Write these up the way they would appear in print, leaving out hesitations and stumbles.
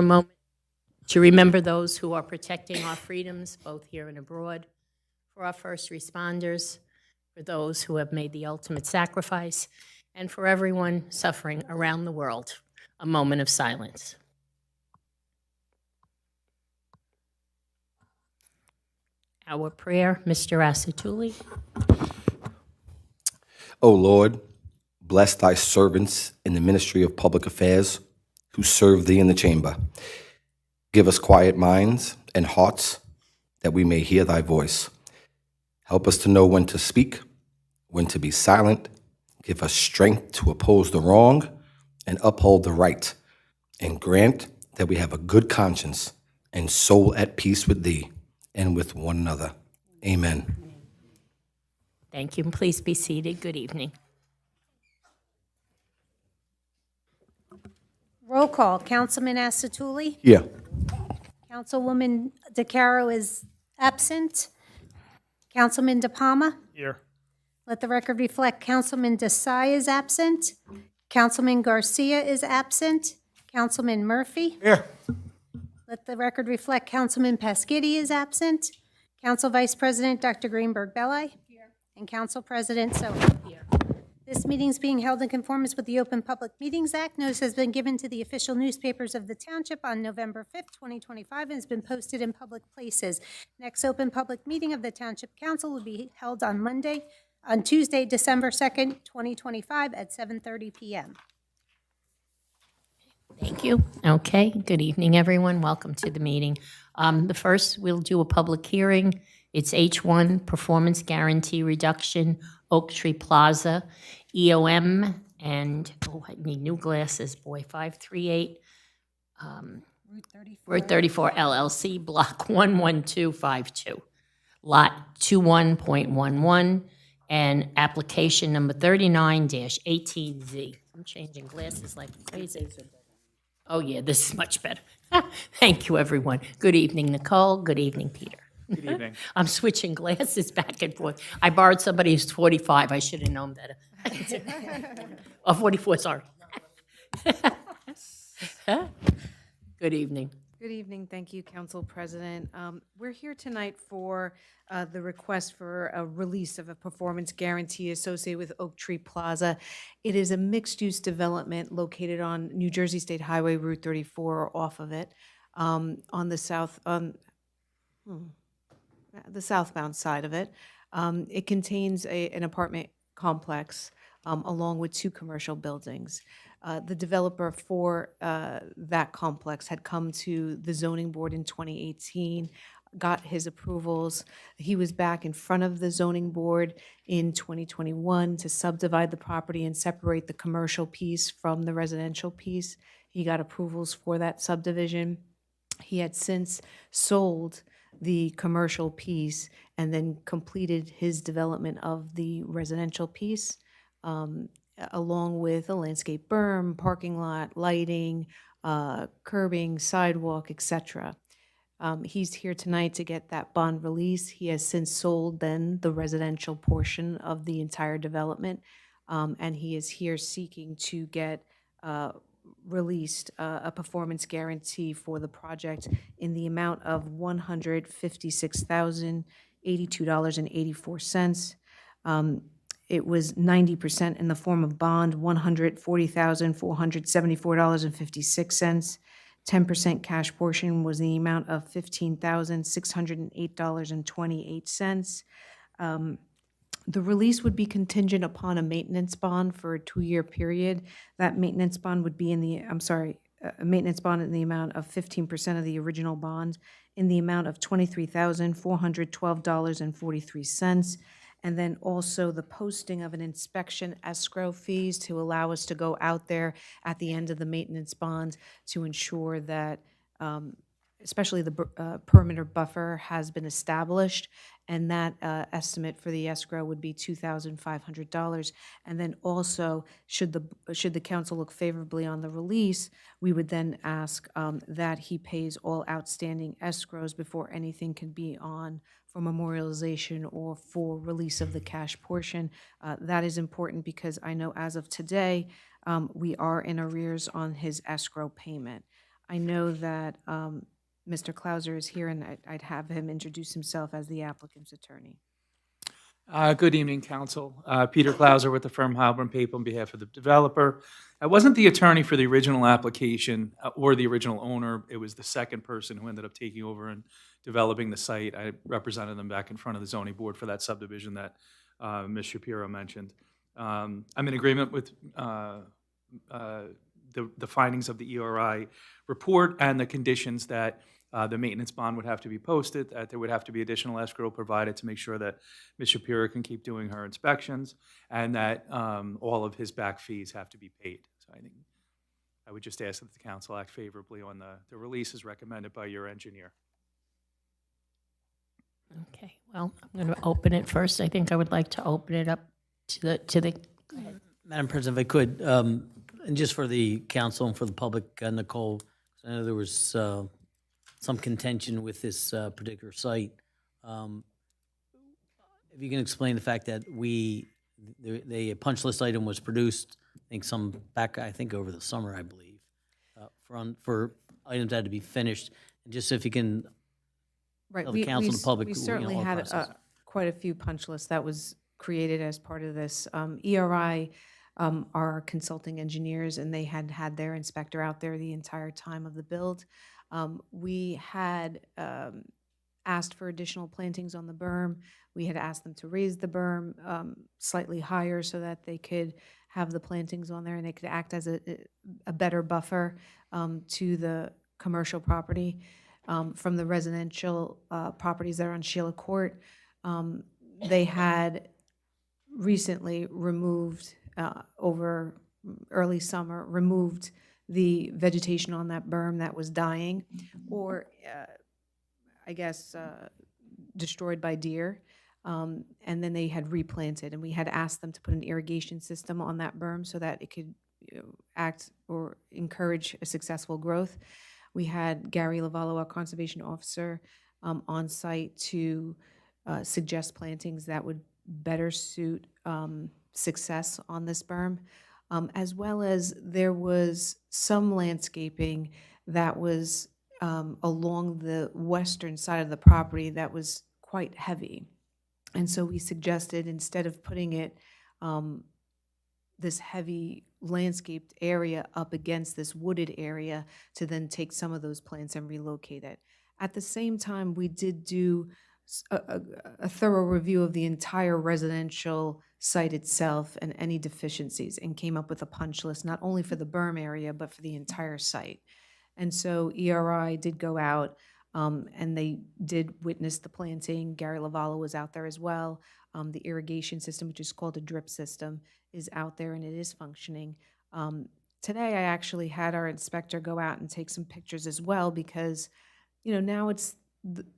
a moment to remember those who are protecting our freedoms, both here and abroad, for our first responders, for those who have made the ultimate sacrifice, and for everyone suffering around the world. A moment of silence. Our prayer, Mr. Asatuli. O Lord, bless thy servants in the ministry of public affairs who serve thee in the chamber. Give us quiet minds and hearts that we may hear thy voice. Help us to know when to speak, when to be silent. Give us strength to oppose the wrong and uphold the right. And grant that we have a good conscience and soul at peace with thee and with one another. Amen. Thank you, and please be seated. Good evening. Roll call. Councilman Asatuli? Here. Councilwoman DeCaro is absent. Councilman De Palma? Here. Let the record reflect Councilman Desai is absent. Councilman Garcia is absent. Councilman Murphy? Here. Let the record reflect Councilman Pasquini is absent. Council Vice President Dr. Greenberg Belli? Here. And Council President Soto? Here. This meeting is being held in conformance with the Open Public Meetings Act. Notice has been given to the official newspapers of the Township on November 5th, 2025, and has been posted in public places. Next open public meeting of the Township Council will be held on Tuesday, December 2nd, 2025 at 7:30 p.m. Thank you. Okay, good evening, everyone. Welcome to the meeting. The first, we'll do a public hearing. It's H1, Performance Guarantee Reduction, Oak Tree Plaza, EOM, and, oh, I need new glasses, boy, 538, Route 34 LLC, Block 11252, Lot 21.11, and application number 39-18Z. I'm changing glasses like crazy. Oh, yeah, this is much better. Thank you, everyone. Good evening, Nicole. Good evening, Peter. Good evening. I'm switching glasses back and forth. I borrowed somebody who's 45. I should have known better. Oh, 44, sorry. Good evening. Good evening. Thank you, Council President. We're here tonight for the request for a release of a performance guarantee associated with Oak Tree Plaza. It is a mixed-use development located on New Jersey State Highway Route 34 or off of it on the southbound side of it. It contains an apartment complex along with 2 commercial buildings. The developer for that complex had come to the zoning board in 2018, got his approvals. He was back in front of the zoning board in 2021 to subdivide the property and separate the commercial piece from the residential piece. He got approvals for that subdivision. He had since sold the commercial piece and then completed his development of the residential piece, along with a landscape berm, parking lot, lighting, curbing, sidewalk, etc. He's here tonight to get that bond release. He has since sold then the residential portion of the entire development, and he is here seeking to get released a performance guarantee for the project in the amount of $156,082.84. It was 90% in the form of bond, $140,474.56. 10% cash portion was the amount of $15,608.28. The release would be contingent upon a maintenance bond for a 2-year period. That maintenance bond would be a maintenance bond in the amount of 15% of the original bond in the amount of $23,412.43. And then also the posting of an inspection escrow fees to allow us to go out there at the end of the maintenance bond to ensure that especially the perimeter buffer has been established, and that estimate for the escrow would be $2,500. And then also, should the council look favorably on the release, we would then ask that he pays all outstanding escrows before anything can be on for memorialization or for release of the cash portion. That is important because I know as of today, we are in arrears on his escrow payment. I know that Mr. Clauser is here, and I'd have him introduce himself as the applicant's attorney. Good evening, council. Peter Clauser with the firm Halburn Pape on behalf of the developer. I wasn't the attorney for the original application or the original owner. It was the second person who ended up taking over and developing the site. I represented them back in front of the zoning board for that subdivision that Ms. Shapiro mentioned. I'm in agreement with the findings of the ERI report and the conditions that the maintenance bond would have to be posted, that there would have to be additional escrow provided to make sure that Ms. Shapiro can keep doing her inspections, and that all of his back fees have to be paid. So I think I would just ask that the council act favorably on the release as recommended by your engineer. Okay, well, I'm going to open it first. I think I would like to open it up to the. Madam President, if I could, and just for the council and for the public, Nicole, I know there was some contention with this particular site. If you can explain the fact that the punch list item was produced, I think over the summer, I believe, for items that had to be finished, and just if you can Right. tell the council and the public, We you know, certainly our had process. quite a few punch lists that was created as part of this. ERI are consulting engineers, and they had their inspector out there the entire time of the build. We had asked for additional plantings on the berm. We had asked them to raise the berm slightly higher so that they could have the plantings on there and they could act as a better buffer to the commercial property. From the residential properties that are on Sheila Court, they had recently removed, over early summer, removed the vegetation on that berm that was dying, or I guess destroyed by deer, and then they had replanted, and we had asked them to put an irrigation system on that berm so that it could act or encourage a successful growth. We had Gary Lavallo, our conservation officer, on site to suggest plantings that would better suit success on this berm, as well as there was some landscaping that was along the western side of the property that was quite heavy. And so we suggested, instead of putting it, this heavy landscaped area up against this wooded area, to then take some of those plants and relocate it. At the same time, we did do a thorough review of the entire residential site itself and any deficiencies, and came up with a punch list, not only for the berm area, but for the entire site. And so ERI did go out, and they did witness the planting. Gary Lavallo was out there as well. The irrigation system, which is called a drip system, is out there and it is functioning. Today, I actually had our inspector go out and take some pictures as well, because, you know, now it's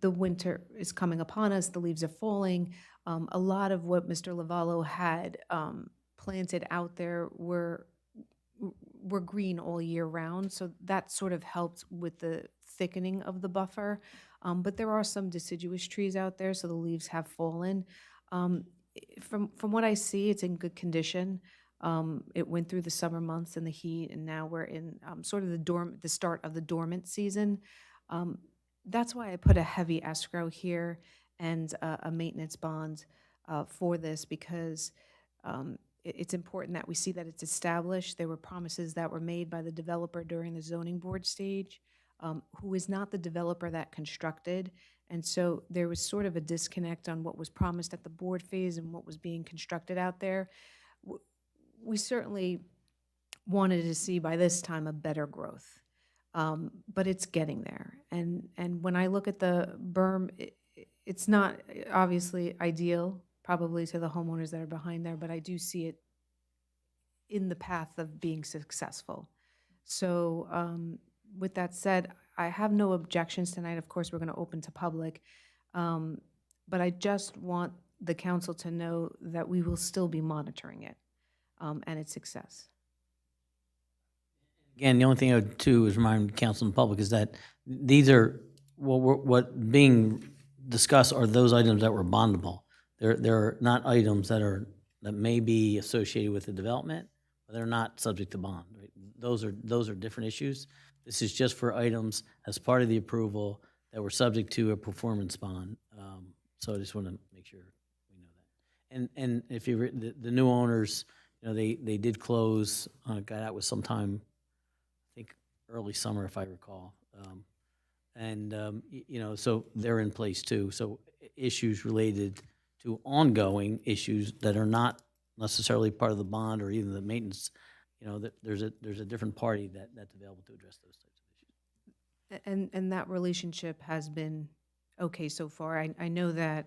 the winter is coming upon us, the leaves are falling. A lot of what Mr. Lavallo had planted out there were green all year round, so that sort of helped with the thickening of the buffer. But there are some deciduous trees out there, so the leaves have fallen. From what I see, it's in good condition. It went through the summer months and the heat, and now we're in sort of the start of the dormant season. That's why I put a heavy escrow here and a maintenance bond for this, because it's important that we see that it's established. There were promises that were made by the developer during the zoning board stage, who is not the developer that constructed. And so there was sort of a disconnect on what was promised at the board phase and what was being constructed out there. We certainly wanted to see by this time a better growth, but it's getting there. And when I look at the berm, it's not obviously ideal, probably to the homeowners that are behind there, but I do see it in the path of being successful. So with that said, I have no objections tonight. Of course, we're going to open to public, but I just want the council to know that we will still be monitoring it and its success. Again, the only thing I would do is remind the council and the public is that these are, what being discussed are those items that were bondable. They're not items that may be associated with the development, but they're not subject to bond, right? Those are different issues. This is just for items as part of the approval that were subject to a performance bond. So I just want to make sure we know that. And if you, the new owners, you know, they did close, got out with sometime, I think, early summer, if I recall. You know, so they're in place too. So issues related to ongoing issues that are not necessarily part of the bond or even the maintenance, you know, that there's a different party that's available to address those types of issues. And that relationship has been okay so far. I know that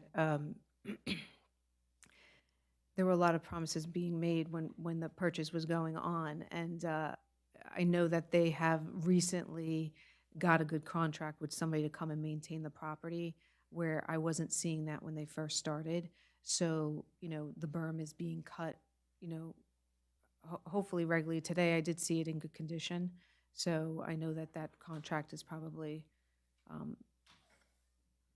there were a lot of promises being made when the purchase was going on, and I know that they have recently got a good contract with somebody to come and maintain the property, where I wasn't seeing that when they first started. So, you know, the berm is being cut, you know, hopefully regularly. Today I did see it in good condition. So I know that that contract is probably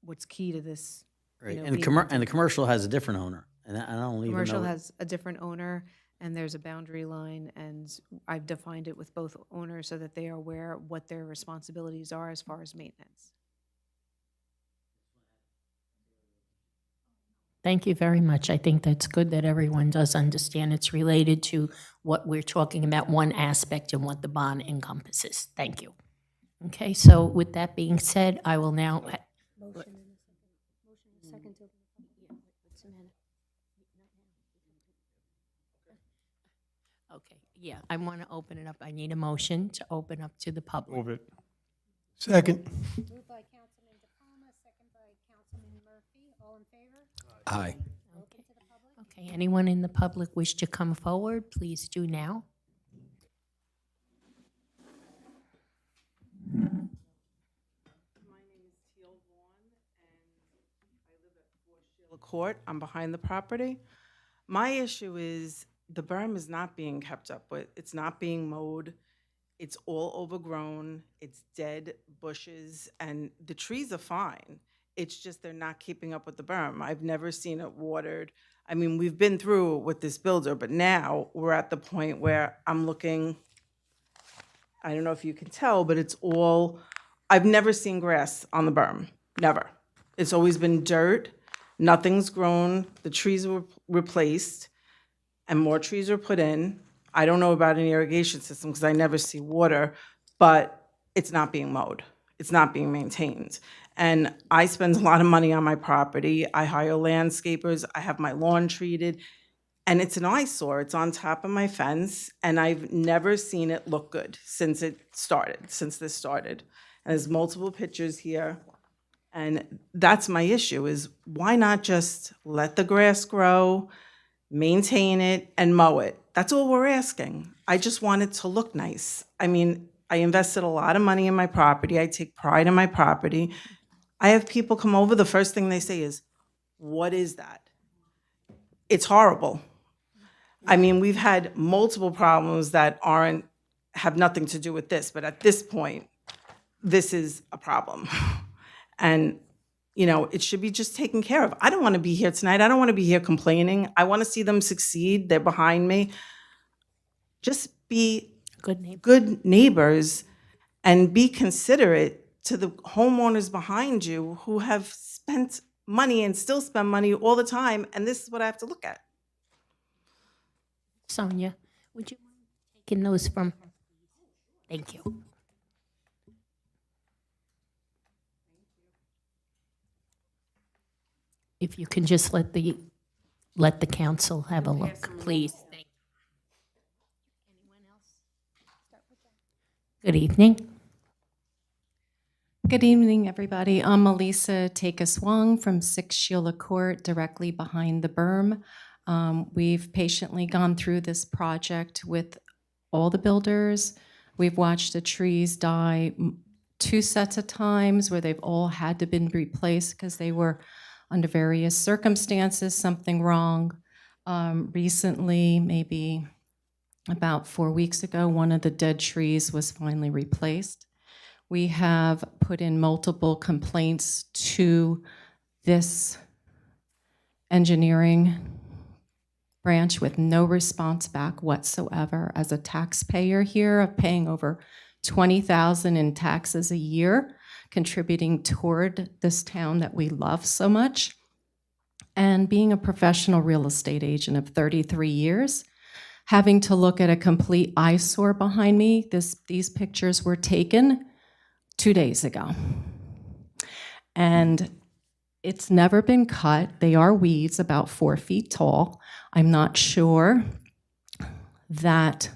what's key to this. Right, know, and being the commercial has a different owner, and I don't even know. Commercial has a different owner, and there's a boundary line, and I've defined it with both owners so that they are aware what their responsibilities are as far as maintenance. Thank you very much. I think that's good that everyone does understand it's related to what we're talking about, one aspect and what the bond encompasses. Thank you. Okay, so with that being said, I will now. Okay, yeah, I want to open it up. I need a motion to open up to the public. Move it. Second. Moved by Councilman DePalma, second by Councilman Murphy. All in favor? Aye. Okay, anyone in the public wish to come forward, please do now. Court. I'm behind the property. My issue is the berm is not being kept up with. It's not being mowed. It's all overgrown. It's dead bushes, and the trees are fine. It's just they're not keeping up with the berm. I've never seen it watered. I mean, we've been through it with this builder, but now we're at the point where I'm looking, I don't know if you can tell, but it's all, I've never seen grass on the berm, never. It's always been dirt. Nothing's grown. The trees were replaced and more trees were put in. I don't know about an irrigation system because I never see water, but it's not being mowed. It's not being maintained. And I spend a lot of money on my property. I hire landscapers. I have my lawn treated. And it's an eyesore. It's on top of my fence. And I've never seen it look good since this started. And there's multiple pictures here. And that's my issue, is why not just let the grass grow, maintain it, and mow it? That's all we're asking. I just want it to look nice. I mean, I invested a lot of money in my property. I take pride in my property. I have people come over, the first thing they say is, what is that? It's horrible. I mean, we've had multiple problems that have nothing to do with this, but at this point, this is a problem. And, you know, it should be just taken care of. I don't want to be here tonight. I don't want to be here complaining. I want to see them succeed. They're behind me. Just be good neighbors and be considerate to the homeowners behind you who have spent money and still spend money all the time. And this is what I have to look at. Sonia, would you mind taking those from her? Thank you. If you can just let the council have a look, please. Thank you. Anyone else? Good evening. Good evening, everybody. I'm Melissa Takis-Wong from 6 Sheila Court, directly behind the berm. We've patiently gone through this project with all the builders. We've watched the trees die 2 sets of times where they've all had to been replaced because they were under various circumstances, something wrong. Recently, maybe about 4 weeks ago, one of the dead trees was finally replaced. We have put in multiple complaints to this engineering branch with no response back whatsoever. As a taxpayer here of paying over $20,000 in taxes a year, contributing toward this town that we love so much. And being a professional real estate agent of 33 years, having to look at a complete eyesore behind me. These pictures were taken 2 days ago. And it's never been cut. They are weeds about 4 feet tall. I'm not sure that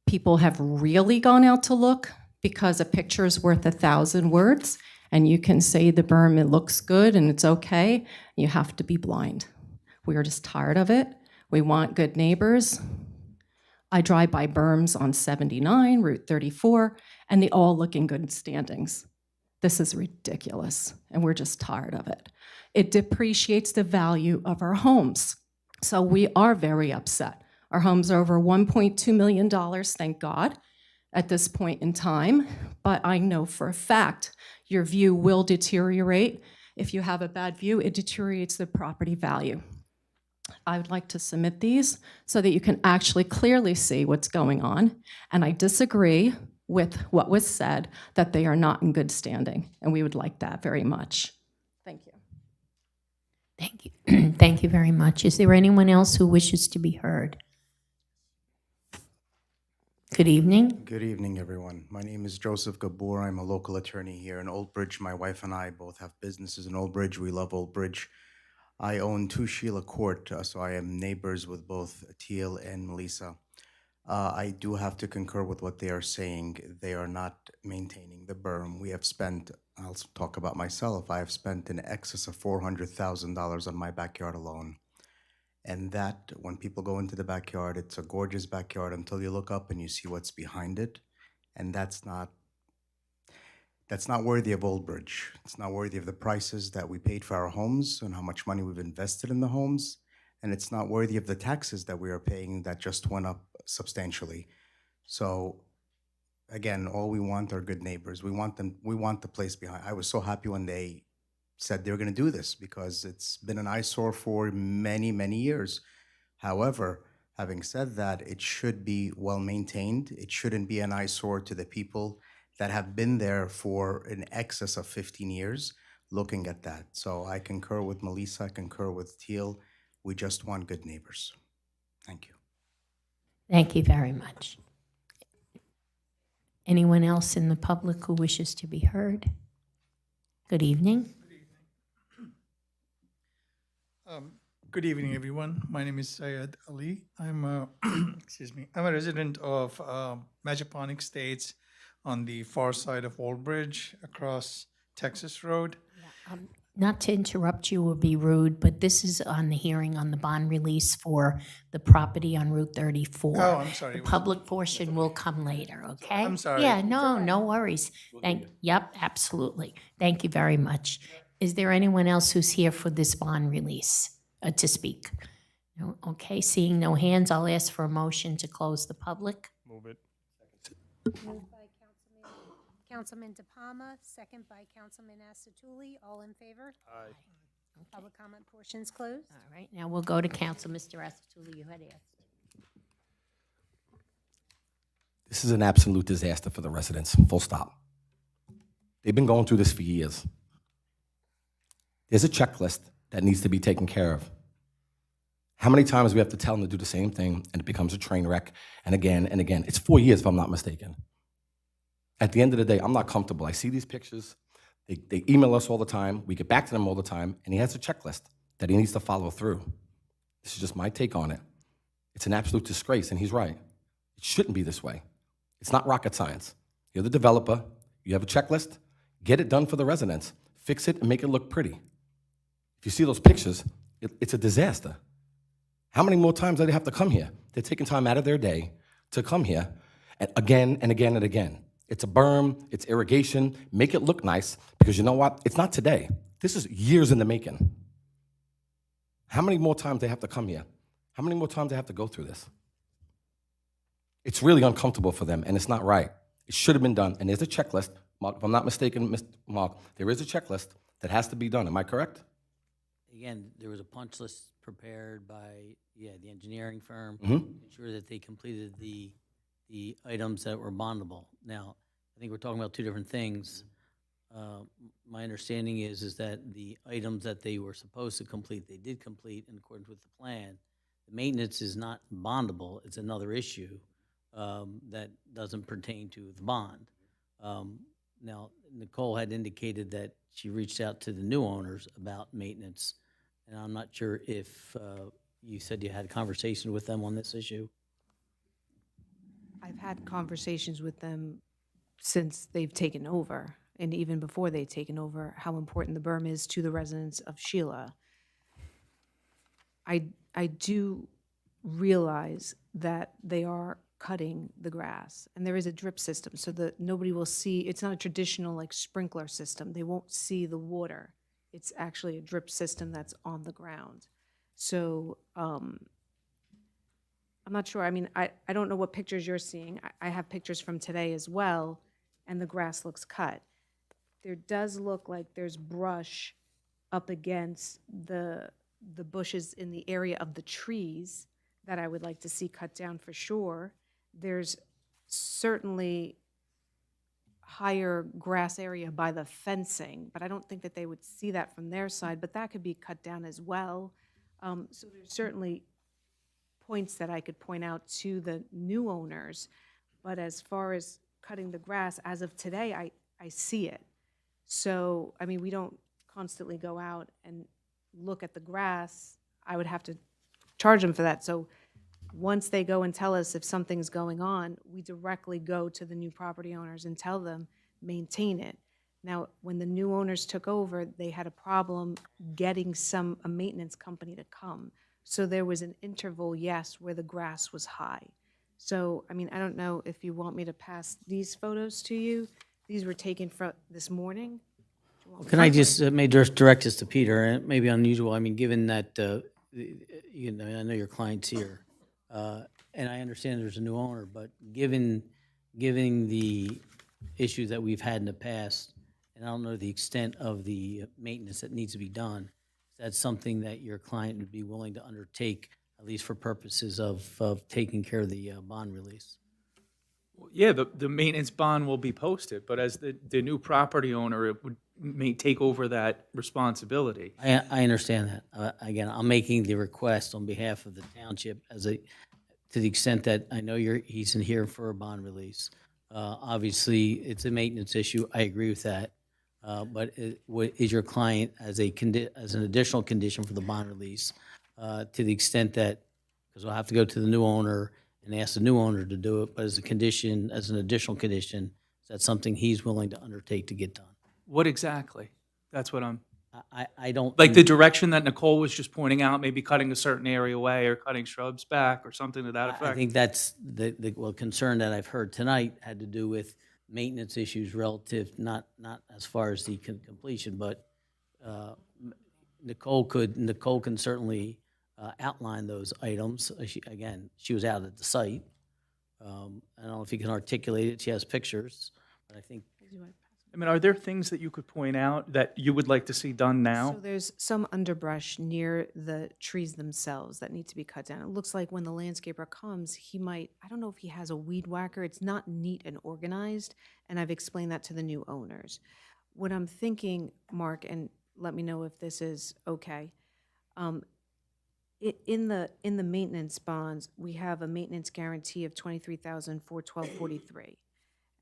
people have really gone out to look, because a picture is worth 1,000 words, and you can say the berm, it looks good and it's okay. You have to be blind. We are just tired of it. We want good neighbors. I drive by berms on 79, Route 34, and they all look in good standings. This is ridiculous, and we're just tired of it. It depreciates the value of our homes. So we are very upset. Our homes are over $1.2 million, thank God, at this point in time. But I know for a fact your view will deteriorate. If you have a bad view, it deteriorates the property value. I would like to submit these so that you can actually clearly see what's going on. And I disagree with what was said, that they are not in good standing. And we would like that very much. Thank you. Thank you. Thank you very much. Is there anyone else who wishes to be heard? Good evening. Good evening, everyone. My name is Joseph Gabor. I'm a local attorney here in Old Bridge. My wife and I both have businesses in Old Bridge. We love Old Bridge. I own 2 Sheila Court, so I am neighbors with both Teal and Melissa. I do have to concur with what they are saying. They are not maintaining the berm. We have spent, I'll talk about myself, I have spent in excess of $400,000 on my backyard alone. And that, when people go into the backyard, it's a gorgeous backyard until you look up and you see what's behind it. And that's not worthy of Old Bridge. It's not worthy of the prices that we paid for our homes and how much money we've invested in the homes. And it's not worthy of the taxes that we are paying that just went up substantially. So again, all we want are good neighbors. We want the place behind. I was so happy when they said they were going to do this, because it's been an eyesore for many, many years. However, having said that, it should be well maintained. It shouldn't be an eyesore to the people that have been there for in excess of 15 years looking at that. So I concur with Melissa, I concur with Teal. We just want good neighbors. Thank you. Thank you very much. Anyone else in the public who wishes to be heard? Good evening. Good evening, everyone. My name is Syed Ali. I'm a, excuse me, I'm a resident of Majaponic Estates on the far side of Old Bridge across Texas Road. Not to interrupt you or be rude, but this is on the hearing on the bond release for the property on Route 34. Oh, I'm sorry. The public portion will come later, okay? I'm sorry. Yeah, no worries. Yep, absolutely. Thank you very much. Is there anyone else who's here for this bond release to speak? No? Okay, seeing no hands, I'll ask for a motion to close the public. Move it. Moved by Councilman De Palma, second by Councilman Asatuli. All in favor? Aye. Public comment portion's closed. All right, now we'll go to council. Mr. Asatuli, you had asked. This is an absolute disaster for the residents, full stop. They've been going through this for years. There's a checklist that needs to be taken care of. How many times do we have to tell them to do the same thing, and it becomes a train wreck, and again and again? It's 4 years, if I'm not mistaken. At the end of the day, I'm not comfortable. I see these pictures. They email us all the time. We get back to them all the time, and he has a checklist that he needs to follow through. This is just my take on it. It's an absolute disgrace, and he's right. It shouldn't be this way. It's not rocket science. You're the developer. You have a checklist. Get it done for the residents. Fix it and make it look pretty. If you see those pictures, it's a disaster. How many more times do they have to come here? They're taking time out of their day to come here and again and again and again. It's a berm, it's irrigation, make it look nice, because you know what? It's not today. This is years in the making. How many more times they have to come here? How many more times they have to go through this? It's really uncomfortable for them, and it's not right. It should have been done, and there's a checklist. Mark, if I'm not mistaken, Mr. Mark, there is a checklist that has to be done. Am I correct? Again, there was a punch list prepared by, the engineering firm, Mm-hmm. ensure that they completed the the items that were bondable. Now, I think we're talking about two different things. My understanding is that the items that they were supposed to complete, they did complete in accordance with the plan. The maintenance is not bondable, it's another issue that doesn't pertain to the bond. Now, Nicole had indicated that she reached out to the new owners about maintenance, and I'm not sure if you said you had conversations with them on this issue. I've had conversations with them since they've taken over, and even before they've taken over, how important the berm is to the residents of Sheila. I do realize that they are cutting the grass, and there is a drip system, so that nobody will see, it's not a traditional like sprinkler system. They won't see the water. It's actually a drip system that's on the ground. So, I'm not sure, I mean, I don't know what pictures you're seeing. I have pictures from today as well, and the grass looks cut. There does look like there's brush up against the bushes in the area of the trees that I would like to see cut down for sure. There's certainly higher grass area by the fencing, but I don't think that they would see that from their side, but that could be cut down as well. So there's certainly points that I could point out to the new owners, but as far as cutting the grass, as of today, I see it. So, I mean, we don't constantly go out and look at the grass. I would have to charge them for that. So once they go and tell us if something's going on, we directly go to the new property owners and tell them, maintain it. Now, when the new owners took over, they had a problem getting a maintenance company to come. So there was an interval, yes, where the grass was high. So, I mean, I don't know if you want me to pass these photos to you. These were taken from this morning. Can I just may just direct this to Peter, and it may be unusual, I mean, given that, you know, I know your client's here, and I understand there's a new owner, but given the issues that we've had in the past, and I don't know the extent of the maintenance that needs to be done, is that something that your client would be willing to undertake, at least for purposes of taking care of the bond release? Yeah, the maintenance bond will be posted, but as the new property owner, it may take over that responsibility. I understand that. Again, I'm making the request on behalf of the township to the extent that I know he's in here for a bond release. Obviously, it's a maintenance issue. I agree with that. But is your client as an additional condition for the bond release, to the extent that, because we'll have to go to the new owner and ask the new owner to do it, but as a condition, as an additional condition, is that something he's willing to undertake to get done? What exactly? That's what I'm, I don't. like the direction that Nicole was just pointing out, maybe cutting a certain area away or cutting shrubs back or something to that effect. I think that's the concern that I've heard tonight had to do with maintenance issues relative, not as far as the completion, but Nicole can certainly outline those items. She was out at the site. I don't know if you can articulate it. She has pictures, but I think. I mean, are there things that you could point out that you would like to see done now? So there's some underbrush near the trees themselves that need to be cut down. It looks like when the landscaper comes, he might, I don't know if he has a weed whacker. It's not neat and organized, and I've explained that to the new owners. What I'm thinking, Mark, and let me know if this is okay, in the maintenance bonds, we have a maintenance guarantee of $23,000 for 1243,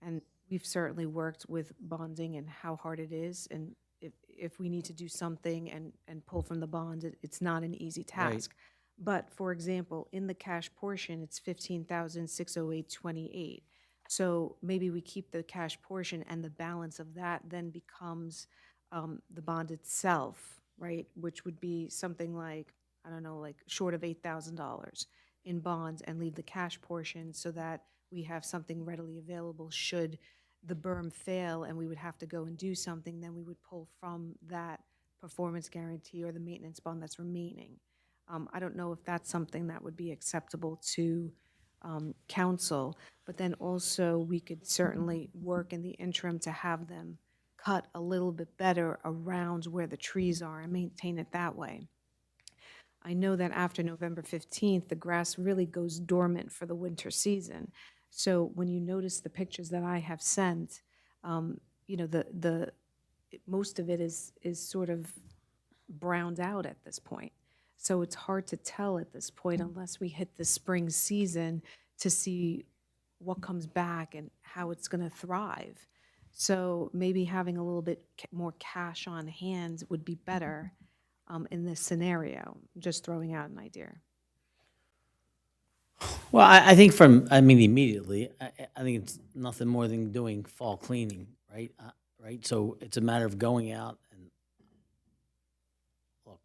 and we've certainly worked with bonding and how hard it is, and if we need to do something and pull from the bond, it's not an easy task. Right. But for example, in the cash portion, it's $15,608.28. So maybe we keep the cash portion, and the balance of that then becomes the bond itself, right? Which would be something like, I don't know, like short of $8,000 in bonds, and leave the cash portion so that we have something readily available should the berm fail and we would have to go and do something, then we would pull from that performance guarantee or the maintenance bond that's remaining. I don't know if that's something that would be acceptable to council, but then also we could certainly work in the interim to have them cut a little bit better around where the trees are and maintain it that way. I know that after November 15th, the grass really goes dormant for the winter season. So when you notice the pictures that I have sent, you know, most of it is sort of browned out at this point. So it's hard to tell at this point unless we hit the spring season to see what comes back and how it's going to thrive. So maybe having a little bit more cash on hand would be better in this scenario. Just throwing out an idea. Well, I think immediately, I think it's nothing more than doing fall cleaning, right? Right? So it's a matter of going out and, look,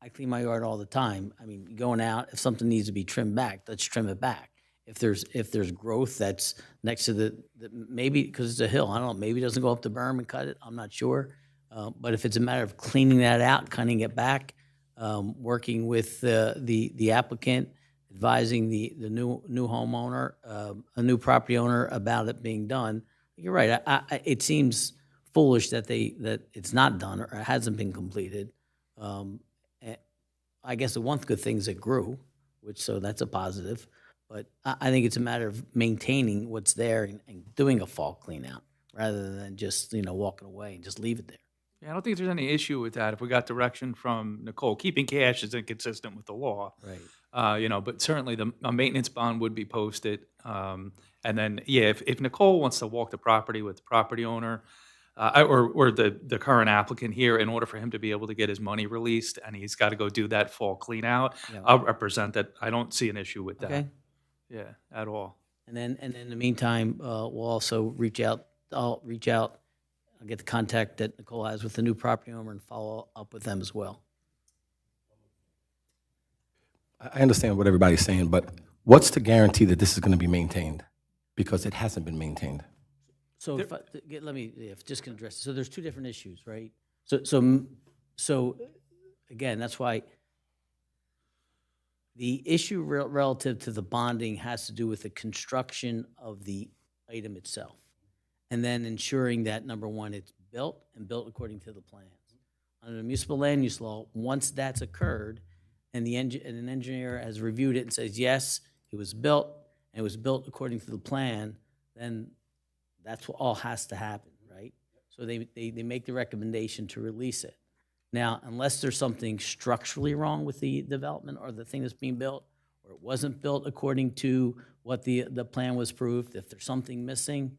I clean my yard all the time. I mean, going out, if something needs to be trimmed back, let's trim it back. If there's growth that's next to the maybe, because it's a hill, I don't know, maybe it doesn't go up the berm and cut it, I'm not sure. But if it's a matter of cleaning that out, cutting it back, working with the applicant, advising the new homeowner, a new property owner about it being done, you're right. It seems foolish that it's not done or it hasn't been completed. I guess the one good thing is it grew, so that's a positive. But I think it's a matter of maintaining what's there and doing a fall clean out rather than just, walking away and just leave it there. Yeah, I don't think there's any issue with that if we got direction from Nicole. Keeping cash is inconsistent with the law. Right. But certainly a maintenance bond would be posted. And then, yeah, if Nicole wants to walk the property with the property owner or the current applicant here, in order for him to be able to get his money released, and he's got to go do that fall clean out, Yeah. I'll represent that. I don't see an issue with that. Okay. Yeah, at all. And then in the meantime, we'll also reach out. I'll get the contact that Nicole has with the new property owner and follow up with them as well. I understand what everybody's saying, but what's the guarantee that this is going to be maintained? Because it hasn't been maintained. So just going to address it. So there's two different issues, right? So again, that's why the issue relative to the bonding has to do with the construction of the item itself. And then ensuring that, number one, it's built and built according to the plans. Under the municipal land use law, once that's occurred and an engineer has reviewed it and says, yes, it was built and it was built according to the plan, then that's what all has to happen, right? So they make the recommendation to release it. Now, unless there's something structurally wrong with the development or the thing that's being built, or it wasn't built according to what the plan was approved, if there's something missing,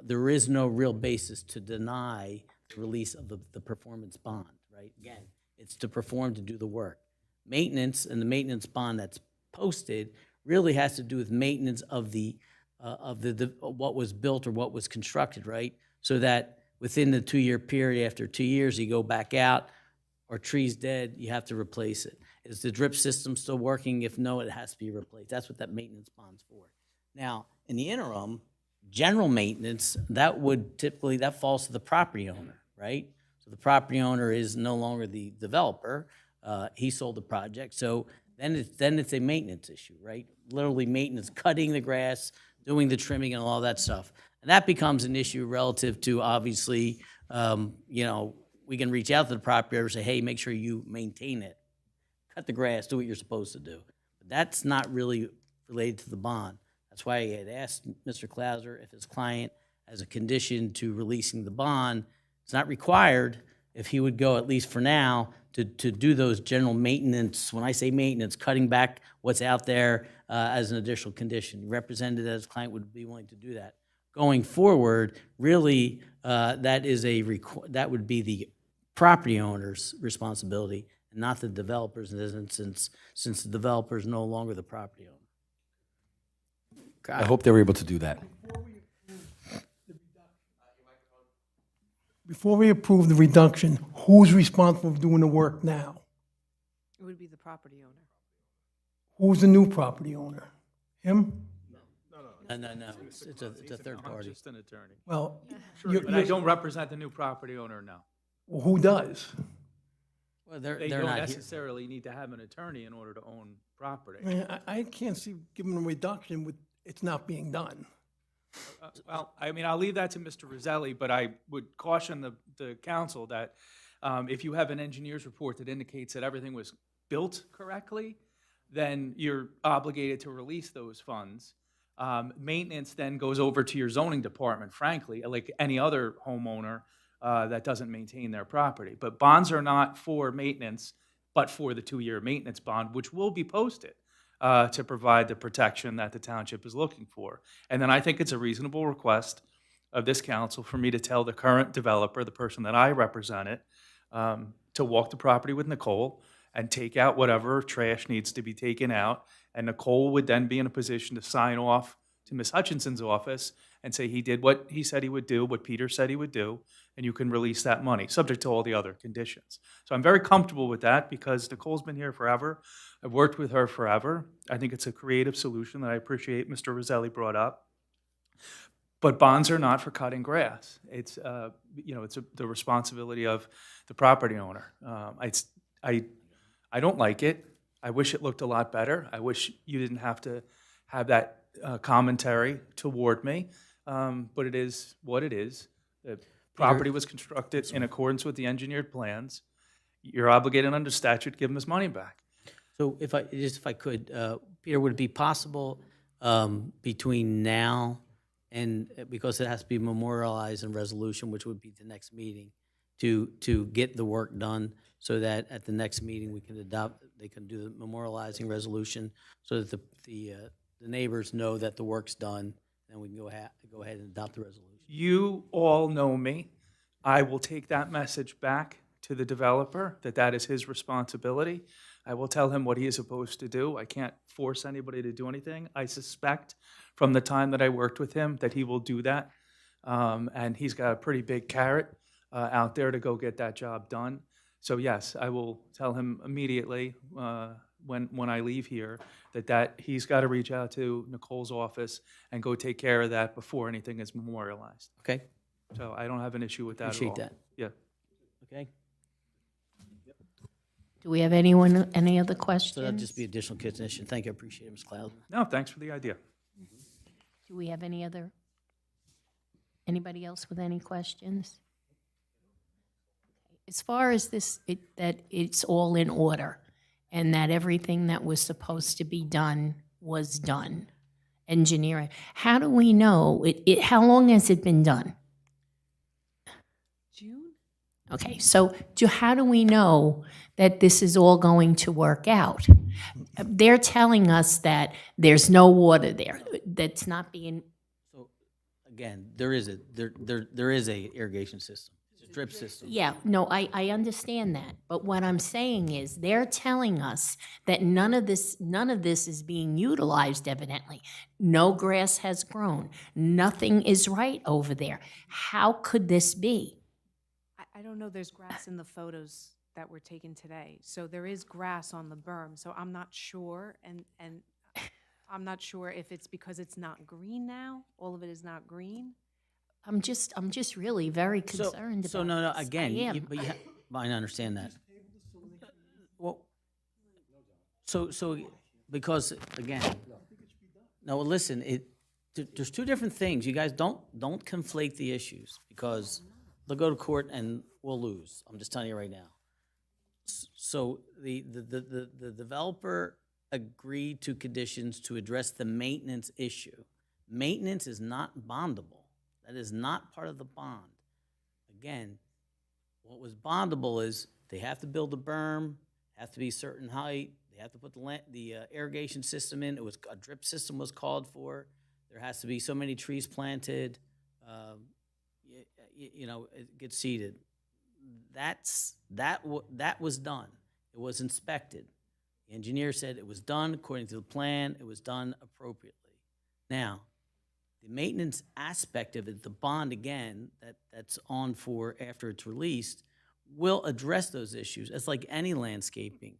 there is no real basis to deny the release of the performance bond, right? Again, it's to perform, to do the work. Maintenance and the maintenance bond that's posted really has to do with maintenance of what was built or what was constructed, right? So that within the 2-year period, after 2 years, you go back out, or tree's dead, you have to replace it. Is the drip system still working? If no, it has to be replaced. That's what that maintenance bond's for. Now, in the interim, general maintenance, that falls to the property owner, right? So the property owner is no longer the developer. He sold the project. So then it's a maintenance issue, right? Literally maintenance, cutting the grass, doing the trimming and all that stuff. And that becomes an issue relative to, obviously, we can reach out to the property owner and say, hey, make sure you maintain it. Cut the grass, do what you're supposed to do. But that's not really related to the bond. That's why I had asked Mr. Klauser if his client, as a condition to releasing the bond, it's not required, if he would go, at least for now, to do those general maintenance. When I say maintenance, cutting back what's out there as an additional condition. He represented that his client would be willing to do that. Going forward, really, that would be the property owner's responsibility and not the developer's in this instance, since the developer is no longer the property owner. I hope they were able to do that. Before we approve the reduction, who's responsible for doing the work now? It would be the property owner. Who's the new property owner? Him? No. It's a third I'm party. just an attorney. Well, But I don't represent the new property owner, no. who does? Well, They they're don't not here. necessarily need to have an attorney in order to own property. I mean, I can't see giving them a reduction with it's not being done. Well, I mean, I'll leave that to Mr. Roselli, but I would caution the council that if you have an engineer's report that indicates that everything was built correctly, then you're obligated to release those funds. Maintenance then goes over to your zoning department, frankly, like any other homeowner that doesn't maintain their property. But bonds are not for maintenance, but for the 2-year maintenance bond, which will be posted to provide the protection that the township is looking for. And then I think it's a reasonable request of this council for me to tell the current developer, the person that I represented, to walk the property with Nicole and take out whatever trash needs to be taken out. And Nicole would then be in a position to sign off to Ms. Hutchinson's office and say he did what he said he would do, what Peter said he would do, and you can release that money, subject to all the other conditions. So I'm very comfortable with that because Nicole's been here forever. I've worked with her forever. I think it's a creative solution that I appreciate Mr. Roselli brought up. But bonds are not for cutting grass. It's, it's the responsibility of the property owner. I don't like it. I wish it looked a lot better. I wish you didn't have to have that commentary toward me. But it is what it is. The property was constructed in accordance with the engineered plans. You're obligated under statute to give him his money back. So if I could, Peter, would it be possible between now and, because it has to be memorialized in resolution, which would be the next meeting, to get the work done so that at the next meeting we can adopt, they can do the memorializing resolution so that the neighbors know that the work's done, and we can go ahead and adopt the resolution? You all know me. I will take that message back to the developer, that is his responsibility. I will tell him what he is supposed to do. I can't force anybody to do anything. I suspect from the time that I worked with him that he will do that. And he's got a pretty big carrot out there to go get that job done. So yes, I will tell him immediately when I leave here that he's got to reach out to Nicole's office and go take care of that before anything is memorialized. Okay, So I don't have an issue with that at all. appreciate that. Yeah. Okay, Do we have any other so questions? that'd just be additional condition. Thank you, I appreciate it, Ms. Cloud. No, thanks for the idea. Do we have anybody else with any questions? As far as that it's all in order and that everything that was supposed to be done was done, engineering, how do we know, how long has it been done? June? Okay, so how do we know that this is all going to work out? They're telling us that there's no water there, that's not being, So, again, there is a irrigation system. It's a drip system. yeah, no, I understand that. But what I'm saying is, they're telling us that none of this is being utilized evidently. No grass has grown. Nothing is right over there. How could this be? I don't know, there's grass in the photos that were taken today. So there is grass on the berm, so I'm not sure, and I'm not sure if it's because it's not green now, all of it is not green. I'm just really very concerned about this. So, no, I again, am. I understand that. Well, so, because, again, no, listen, there's two different things. You guys don't conflate the issues, because they'll go to court and we'll lose. I'm just telling you right now. So the developer agreed to conditions to address the maintenance issue. Maintenance is not bondable. That is not part of the bond. Again, what was bondable is they have to build a berm, have to be a certain height, they have to put the irrigation system in. A drip system was called for. There has to be so many trees planted. It gets seeded. That was done. It was inspected. The engineer said it was done according to the plan. It was done appropriately. Now, the maintenance aspect of it, the bond again, that's on for after it's released, will address those issues. It's like any landscaping.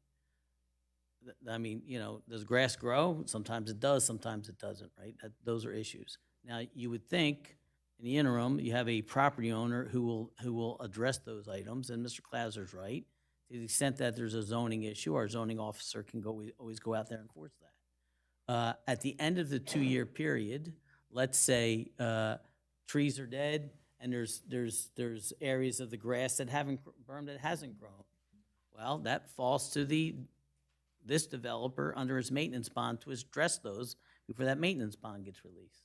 I mean, does grass grow? Sometimes it does, sometimes it doesn't, right? Those are issues. Now, you would think in the interim, you have a property owner who will address those items, and Mr. Clauser's right. To the extent that there's a zoning issue, our zoning officer can always go out there and enforce that. At the end of the 2-year period, let's say trees are dead and there's areas of the grass that haven't burned, that hasn't grown. Well, that falls to this developer under his maintenance bond to address those before that maintenance bond gets released.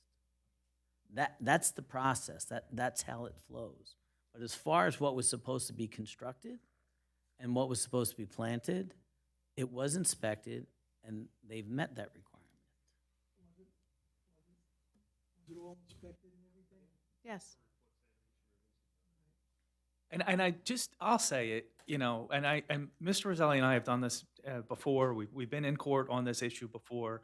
That's the process. That's how it flows. But as far as what was supposed to be constructed and what was supposed to be planted, it was inspected, and they've met that requirement. Yes. And I'll say it, you know, and Mr. Roselli and I have done this before. We've been in court on this issue before.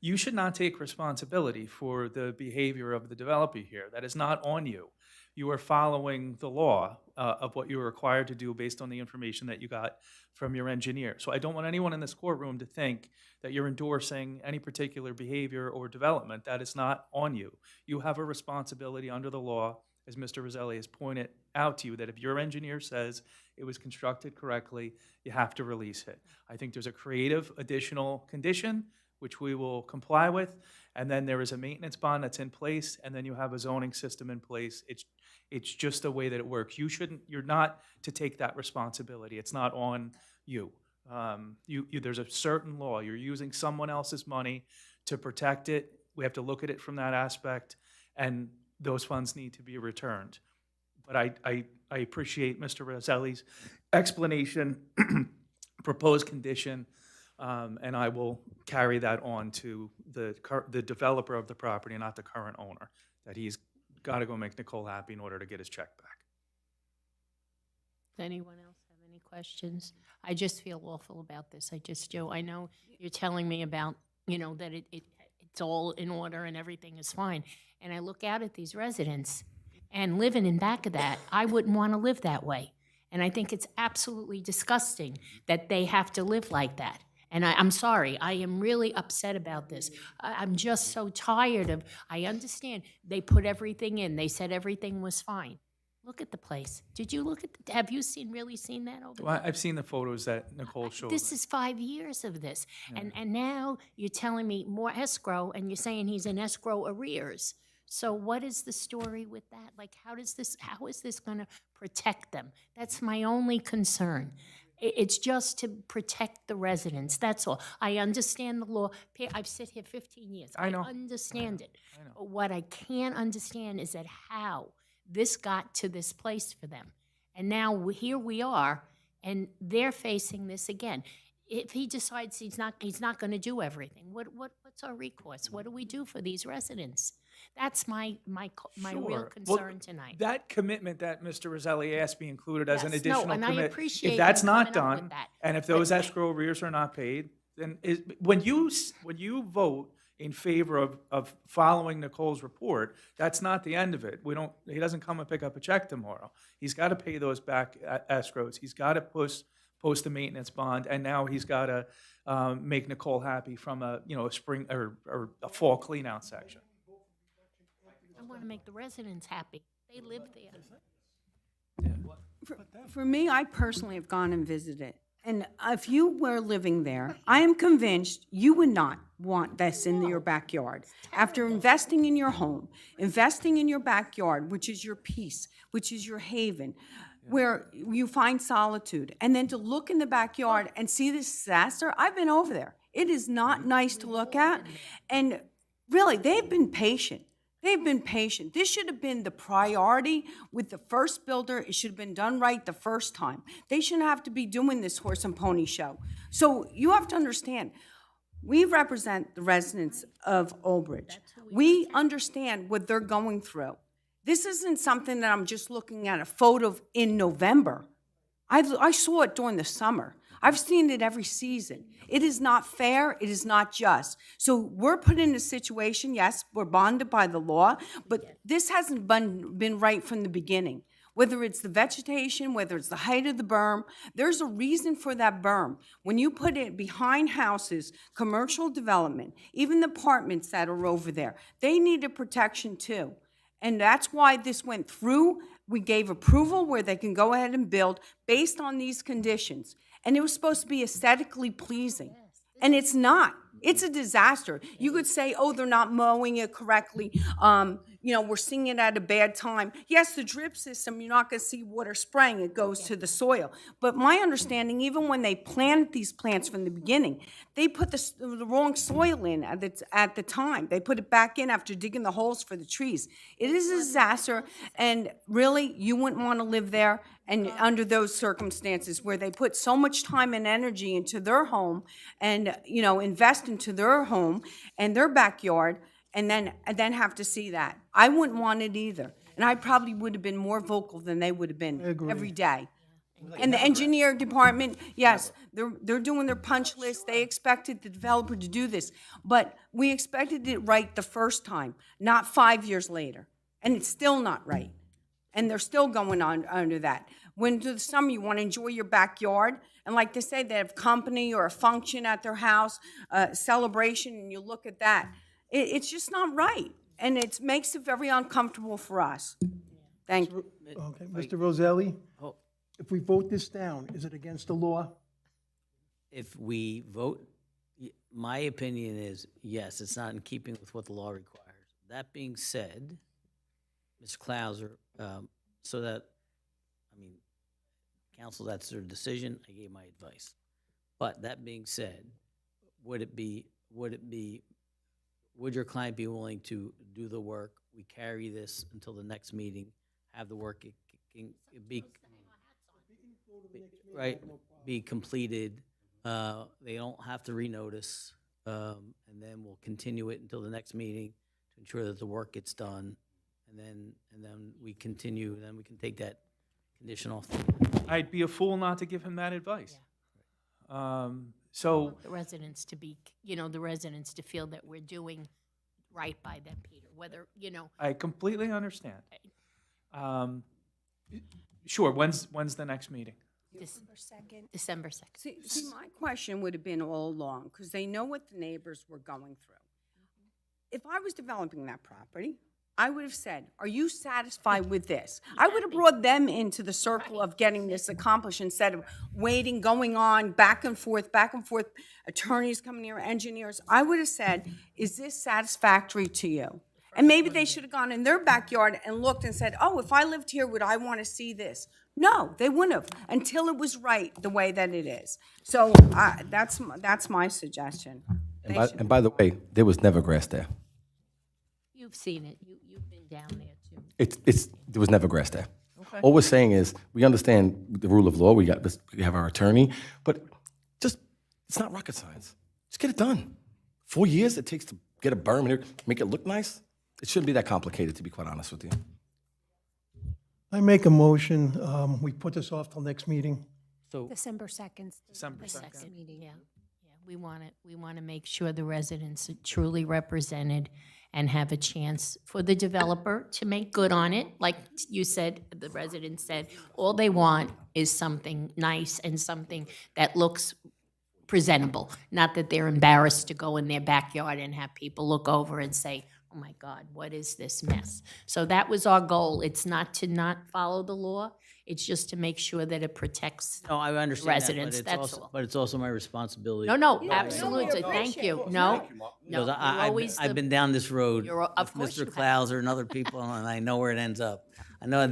You should not take responsibility for the behavior of the developer here. That is not on you. You are following the law of what you are required to do based on the information that you got from your engineer. So I don't want anyone in this courtroom to think that you're endorsing any particular behavior or development. That is not on you. You have a responsibility under the law, as Mr. Roselli has pointed out to you, that if your engineer says it was constructed correctly, you have to release it. I think there's a creative additional condition which we will comply with, and then there is a maintenance bond that's in place, and then you have a zoning system in place. It's just the way that it works. You're not to take that responsibility. It's not on you. There's a certain law. You're using someone else's money to protect it. We have to look at it from that aspect, and those funds need to be returned. But I appreciate Mr. Roselli's explanation, proposed condition, and I will carry that on to the developer of the property, not the current owner, that he's got to go make Nicole happy in order to get his check back. Does anyone else have any questions? I just feel awful about this. I just do. I know you're telling me about, you know, that it's all in order and everything is fine. And I look out at these residents, and living in back of that, I wouldn't want to live that way. And I think it's absolutely disgusting that they have to live like that. And I'm sorry, I am really upset about this. I'm just so tired of, I understand, they put everything in. They said everything was fine. Look at the place. Did you look at, have you really seen that over Well, there? I've seen the photos that Nicole showed. This is 5 years of this. And now you're telling me more escrow, and you're saying he's in escrow arrears. So what is the story with that? Like, how is this going to protect them? That's my only concern. It's just to protect the residents, that's all. I understand the law. I've sit here 15 years. I know. I understand it. I know. But what I can't understand is that how this got to this place for them. And now here we are, and they're facing this again. If he decides he's not going to do everything, what's our recourse? What do we do for these residents? That's my real Sure. concern Well, twenty. That commitment that Mr. Roselli asked be included as an Yes, additional no, and I commit. appreciate If that's you not coming up with done, that. and if those escrow arrears are not paid, then when you vote in favor of following Nicole's report, that's not the end of it. He doesn't come and pick up a check tomorrow. He's got to pay those back escrows. He's got to post a maintenance bond, and now he's got to make Nicole happy from a spring or a fall clean out section. I want to make the residents happy. They live there. For me, I personally have gone and visited. And if you were living there, I am convinced you would not want this in your backyard. After investing in your home, investing in your backyard, which is your peace, which is your haven, where you find solitude, and then to look in the backyard and see this disaster, I've been over there. It is not nice to look at. And really, they've been patient. They've been patient. This should have been the priority with the first builder. It should have been done right the first time. They shouldn't have to be doing this horse and pony show. So you have to understand, we represent the residents of Old Bridge. We understand what they're going through. This isn't something that I'm just looking at a photo in November. I saw it during the summer. I've seen it every season. It is not fair. It is not just. So we're put in a situation, yes, we're bonded by the law, but this hasn't been right from the beginning. Whether it's the vegetation, whether it's the height of the berm, there's a reason for that berm. When you put it behind houses, commercial development, even the apartments that are over there, they needed protection too. And that's why this went through. We gave approval where they can go ahead and build based on these conditions. And it was supposed to be aesthetically pleasing. And it's not. It's a disaster. You could say, oh, they're not mowing it correctly. we're seeing it at a bad time. Yes, the drip system, you're not gonna see water spraying, it goes to the soil. But my understanding, even when they planted these plants from the beginning, they put the wrong soil in at the time. They put it back in after digging the holes for the trees. It is a disaster, and really, you wouldn't wanna live there and under those circumstances where they put so much time and energy into their home and, invest into their home and their backyard, and then have to see that. I wouldn't want it either. And I probably would have been more vocal than they would have been every day. And the engineer department, yes, they're doing their punch list. They expected the developer to do this. But we expected it right the first time, not 5 years later. And it's still not right. And they're still going on under that. When to the summer, you want to enjoy your backyard, and like they say, they have company or a function at their house, a celebration, and you look at that. It's just not right, and it makes it very uncomfortable for us. Thank you. Okay, Mr. Roselli, Oh, if we vote this down, is it against the law? if we vote, my opinion is, yes, it's not in keeping with what the law requires. That being said, Ms. Clauser, so that, I mean, council, that's their decision, I gave my advice. But that being said, would your client be willing to do the work? We carry this until the next meeting, have the work be completed. They don't have to renotice, and then we'll continue it until the next meeting to ensure that the work gets done, and then we continue. Then we can take that condition off. I'd be a fool not to give him that advice. So, The residents to be, the residents to feel that we're doing right by them, Peter, whether, I completely understand. Sure, when's the next meeting? December 2nd. December 2nd. See, my question would have been all along, because they know what the neighbors were going through. If I was developing that property, I would have said, are you satisfied with this? I would have brought them into the circle of getting this accomplished instead of waiting, going on, back and forth, attorneys coming here, engineers. I would have said, is this satisfactory to you? And maybe they should have gone in their backyard and looked and said, oh, if I lived here, would I want to see this? No, they wouldn't have, until it was right the way that it is. So that's my suggestion. And by the way, there was never grass there. You've seen it. You've been down there too. There was never grass there. All we're saying is, we understand the rule of law, we have our attorney, but it's not rocket science. Just get it done. 4 years it takes to get a berm and make it look nice? It shouldn't be that complicated, to be quite honest with you. I make a motion, we put this off till next meeting. So December 2nd. December the 2nd. next meeting. Yeah, we want to make sure the residents are truly represented and have a chance for the developer to make good on it. Like you said, the residents said, all they want is something nice and something that looks presentable. Not that they're embarrassed to go in their backyard and have people look over and say, oh my God, what is this mess? So that was our goal. It's not to not follow the law. It's just to make sure that it protects. no, I understand Residents, that, but it's that's all. also, but it's also my responsibility. No, absolutely. Thank you. No, Because you're always I've the- been down this road You're- with of course you Mr. have. Clauser and other people, and I know where it ends up. I know I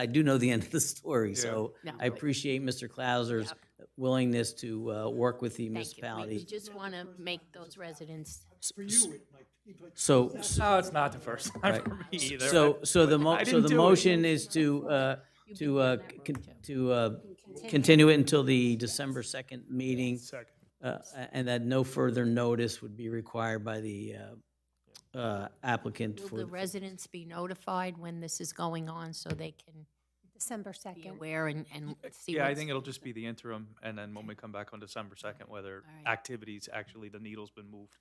do know the end of the story, so No. I appreciate Mr. Clauser's willingness to work with the Thank you. We municipality. just want to make those residents. So, No, it's not the first time for me either. so the I didn't do it. motion is to continue it until the December 2nd meeting, Second. and that no further notice would be required by the applicant Will for. the residents be notified when this is going on so they can December be 2nd. aware and see Yeah, I what's? think it'll just be the interim, and then when we come back on December 2nd, whether right. activities, actually, the needle's been moved.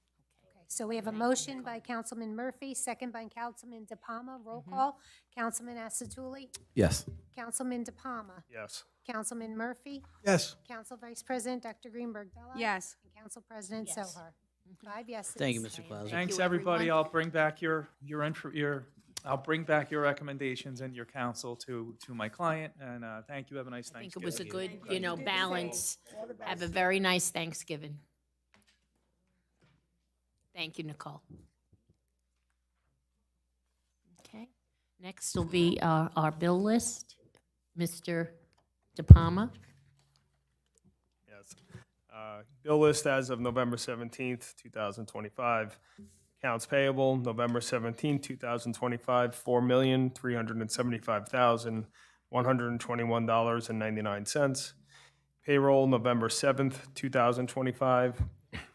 So we have a motion by Councilman Murphy, second by Councilman De Palma. Roll call. Councilman Asatuli? Yes. Councilman De Palma? Yes. Councilman Murphy? Yes, Council Vice President Dr. Greenberg Bella? Yes. And Council President Yes. Sohar? 5 yeses. Thank you, Mr. Clauser. Thanks, you, everybody. everyone. I'll bring back I'll bring back your recommendations and your counsel to my client, and thank you. Have a nice I think Thanksgiving. it was a good, balance. Have a very nice Thanksgiving. Thank you, Nicole. Next will be our bill list. Mr. De Palma. Yes. Bill list as of November 17th, 2025. Accounts payable, November 17th, 2025, $4,375,121.99. Payroll, November 7th, 2025,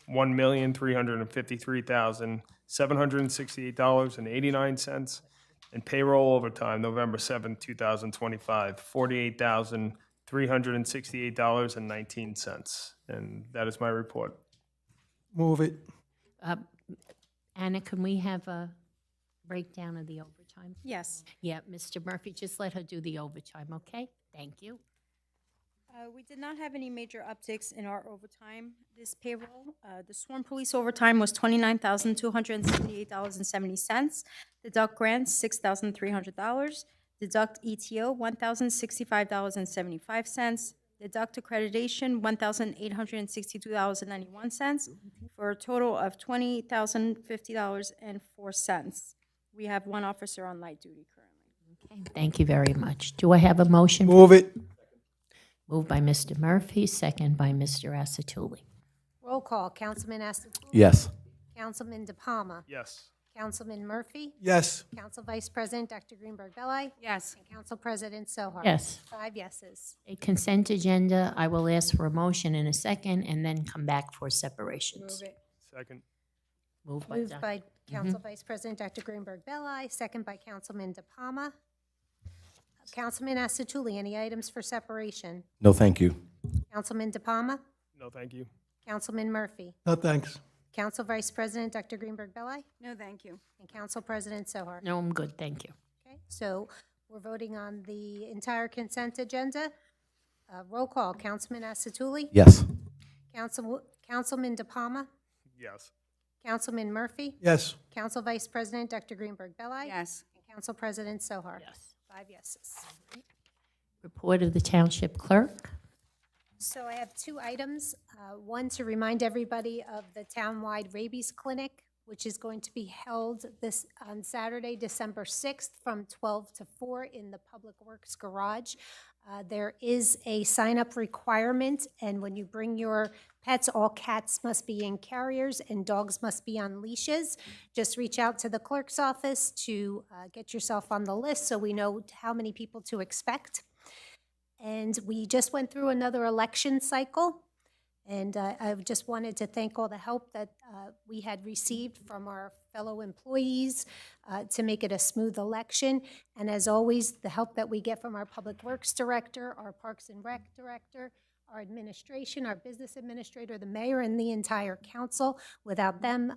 $1,353,768.89. And payroll overtime, November 7th, 2025, $48,368.19. And that is my report. Move it. Anna, can we have a breakdown of the overtime? Yes. Yeah, Mr. Murphy, just let her do the overtime, okay? Thank you. We did not have any major upticks in our overtime this payroll. The sworn police overtime was $29,278.70. Deduct grants, $6,300. Deduct ETO, $1,065.75. Deduct accreditation, $1,862.91, for a total of $20,050.04. We have one officer on light duty currently. Okay, thank you very much. Do I have a motion? Move it. Moved by Mr. Murphy, second by Mr. Asatuli. Roll call, Councilman Asatuli. Yes. Councilman De Palma. Yes. Councilman Murphy. Yes. Council Vice President Dr. Greenberg Belli. Yes. And Council President Sohar. Yes. 5 yeses. A consent agenda, I will ask for a motion in a second and then come back for separations. Second. Moved by Moved Dr. by Council Vice President Dr. Greenberg Belli, second by Councilman De Palma. Councilman Asatuli, any items for separation? No, thank you. Councilman De Palma. No, thank you. Councilman Murphy. No, thanks. Council Vice President Dr. Greenberg Belli. No, thank you. And Council President Sohar. No, I'm good, thank you. Okay, so we're voting on the entire consent agenda. Roll call, Councilman Asatuli. Yes. Councilman De Palma. Yes. Councilman Murphy. Yes. Council Vice President Dr. Greenberg Belli. Yes. And Council President Sohar. Yes. 5 yeses. Report of the Township Clerk. So I have 2 items. One, to remind everybody of the townwide rabies clinic, which is going to be held on Saturday, December 6th, from 12 to 4 in the Public Works Garage. There is a sign-up requirement, and when you bring your pets, all cats must be in carriers and dogs must be on leashes. Just reach out to the clerk's office to get yourself on the list so we know how many people to expect. And we just went through another election cycle, and I just wanted to thank all the help that we had received from our fellow employees to make it a smooth election. And as always, the help that we get from our Public Works Director, our Parks and Rec Director, our administration, our business administrator, the mayor, and the entire council. Without them,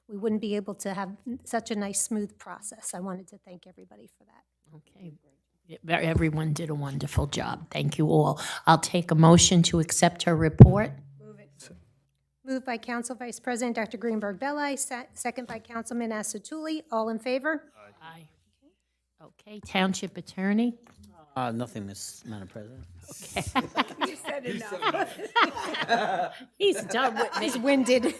we wouldn't be able to have such a nice, smooth process. I wanted to thank everybody for that. Okay. Everyone did a wonderful job. Thank you all. I'll take a motion to accept her report. Moved by Council Vice President Dr. Greenberg Belli, second by Councilman Asatuli. All in favor? Aye. Okay, Township Attorney. Nothing, Madam President. You said enough. He's done with me. He's winded.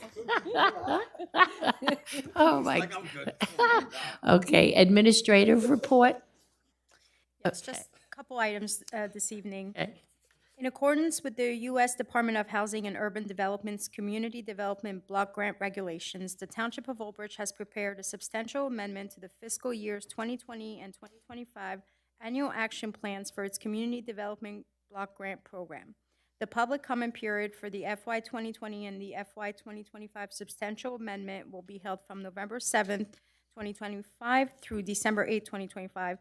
Oh, my God. Okay, administrative report. Yes, just a couple items this evening. Okay. In accordance with the U.S. Department of Housing and Urban Development's Community Development Block Grant Regulations, the Township of Old Bridge has prepared a substantial amendment to the fiscal years 2020 and 2025 annual action plans for its Community Development Block Grant Program. The public comment period for the FY 2020 and the FY 2025 substantial amendment will be held from November 7th, 2025 through December 8th, 2025,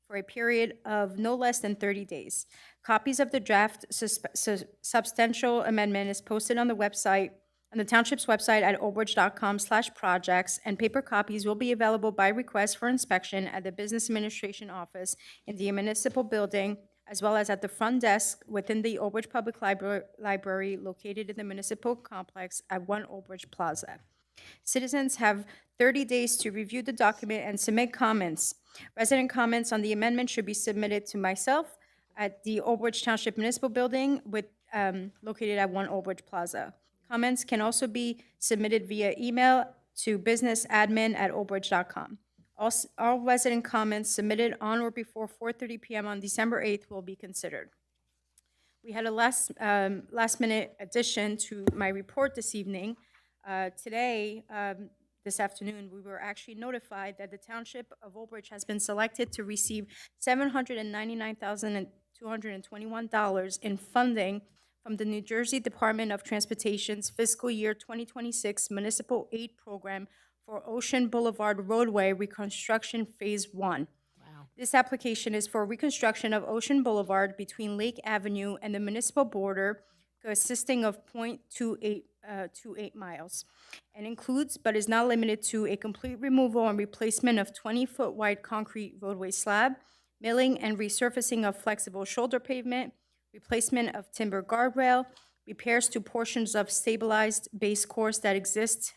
for a period of no less than 30 days. Copies of the draft substantial amendment is posted on the website, on the Township's website at oldbridge.com/projects, and paper copies will be available by request for inspection at the Business Administration Office in the Municipal Building, as well as at the front desk within the Old Bridge Public Library located in the Municipal Complex at 1 Old Bridge Plaza. Citizens have 30 days to review the document and submit comments. Resident comments on the amendment should be submitted to myself at the Old Bridge Township Municipal Building located at 1 Old Bridge Plaza. Comments can also be submitted via email to businessadmin@oldbridge.com. All resident comments submitted on or before 4:30 PM on December 8th will be considered. We had a last-minute addition to my report this evening. Today, this afternoon, we were actually notified that the Township of Old Bridge has been selected to receive $799,221 in funding from the New Jersey Department of Transportation's fiscal year 2026 Municipal Aid Program for Ocean Boulevard roadway reconstruction Phase 1. This application is for reconstruction of Ocean Boulevard between Lake Avenue and the municipal border, consisting of .28 miles, and includes, but is not limited to, a complete removal and replacement of 20-foot wide concrete roadway slab, milling and resurfacing of flexible shoulder pavement, replacement of timber guardrail, repairs to portions of stabilized base course that exhibits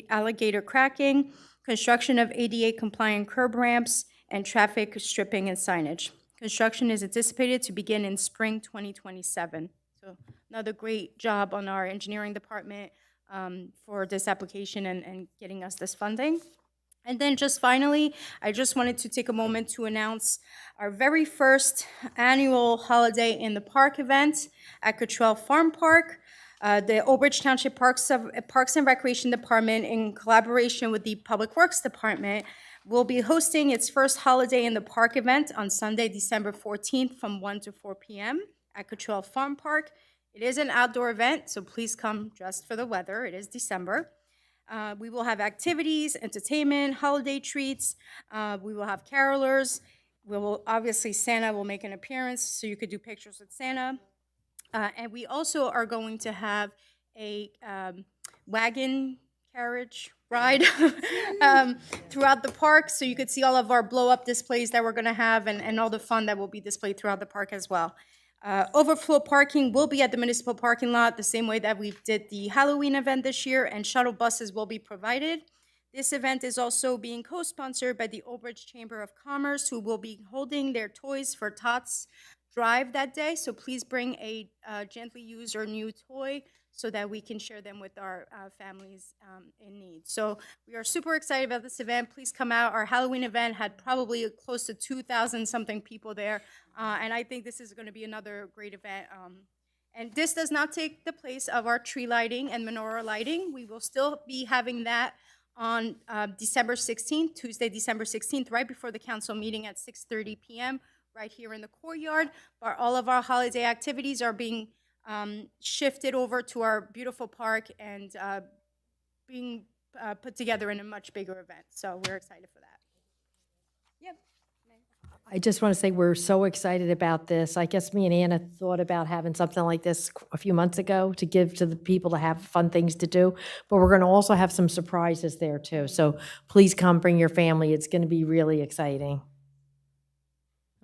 alligator cracking, construction of ADA compliant curb ramps, and traffic stripping and signage. Construction is anticipated to begin in spring 2027. So another great job on our engineering department for this application and getting us this funding. And then just finally, I just wanted to take a moment to announce our very first annual Holiday in the Park event at Cottrell Farm Park. The Old Bridge Township Parks and Recreation Department, in collaboration with the Public Works Department, will be hosting its first Holiday in the Park event on Sunday, December 14th from 1 to 4 p.m. at Cottrell Farm Park. It is an outdoor event, so please come dressed for the weather. It is December. We will have activities, entertainment, holiday treats. We will have carolers. Obviously, Santa will make an appearance, so you could do pictures with Santa. And we also are going to have a wagon carriage ride throughout the park, so you could see all of our blow-up displays that we're going to have and all the fun that will be displayed throughout the park as well. Overflow parking will be at the municipal parking lot the same way that we did the Halloween event this year, and shuttle buses will be provided. This event is also being co-sponsored by the Old Bridge Chamber of Commerce, who will be holding their Toys for Tots drive that day. So please bring a gently used or new toy so that we can share them with our families in need. So we are super excited about this event. Please come out. Our Halloween event had probably close to 2,000 something people there. And I think this is going to be another great event. And this does not take the place of our tree lighting and menorah lighting. We will still be having that on December 16th, Tuesday, December 16th, right before the council meeting at 6:30 p.m. right here in the courtyard. But all of our holiday activities are being shifted over to our beautiful park and being put together in a much bigger event. So we're excited for that. I just want to say we're so excited about this. I guess me and Anna thought about having something like this a few months ago to give to the people to have fun things to do. But we're going to also have some surprises there too. So please come, bring your family. It's going to be really exciting.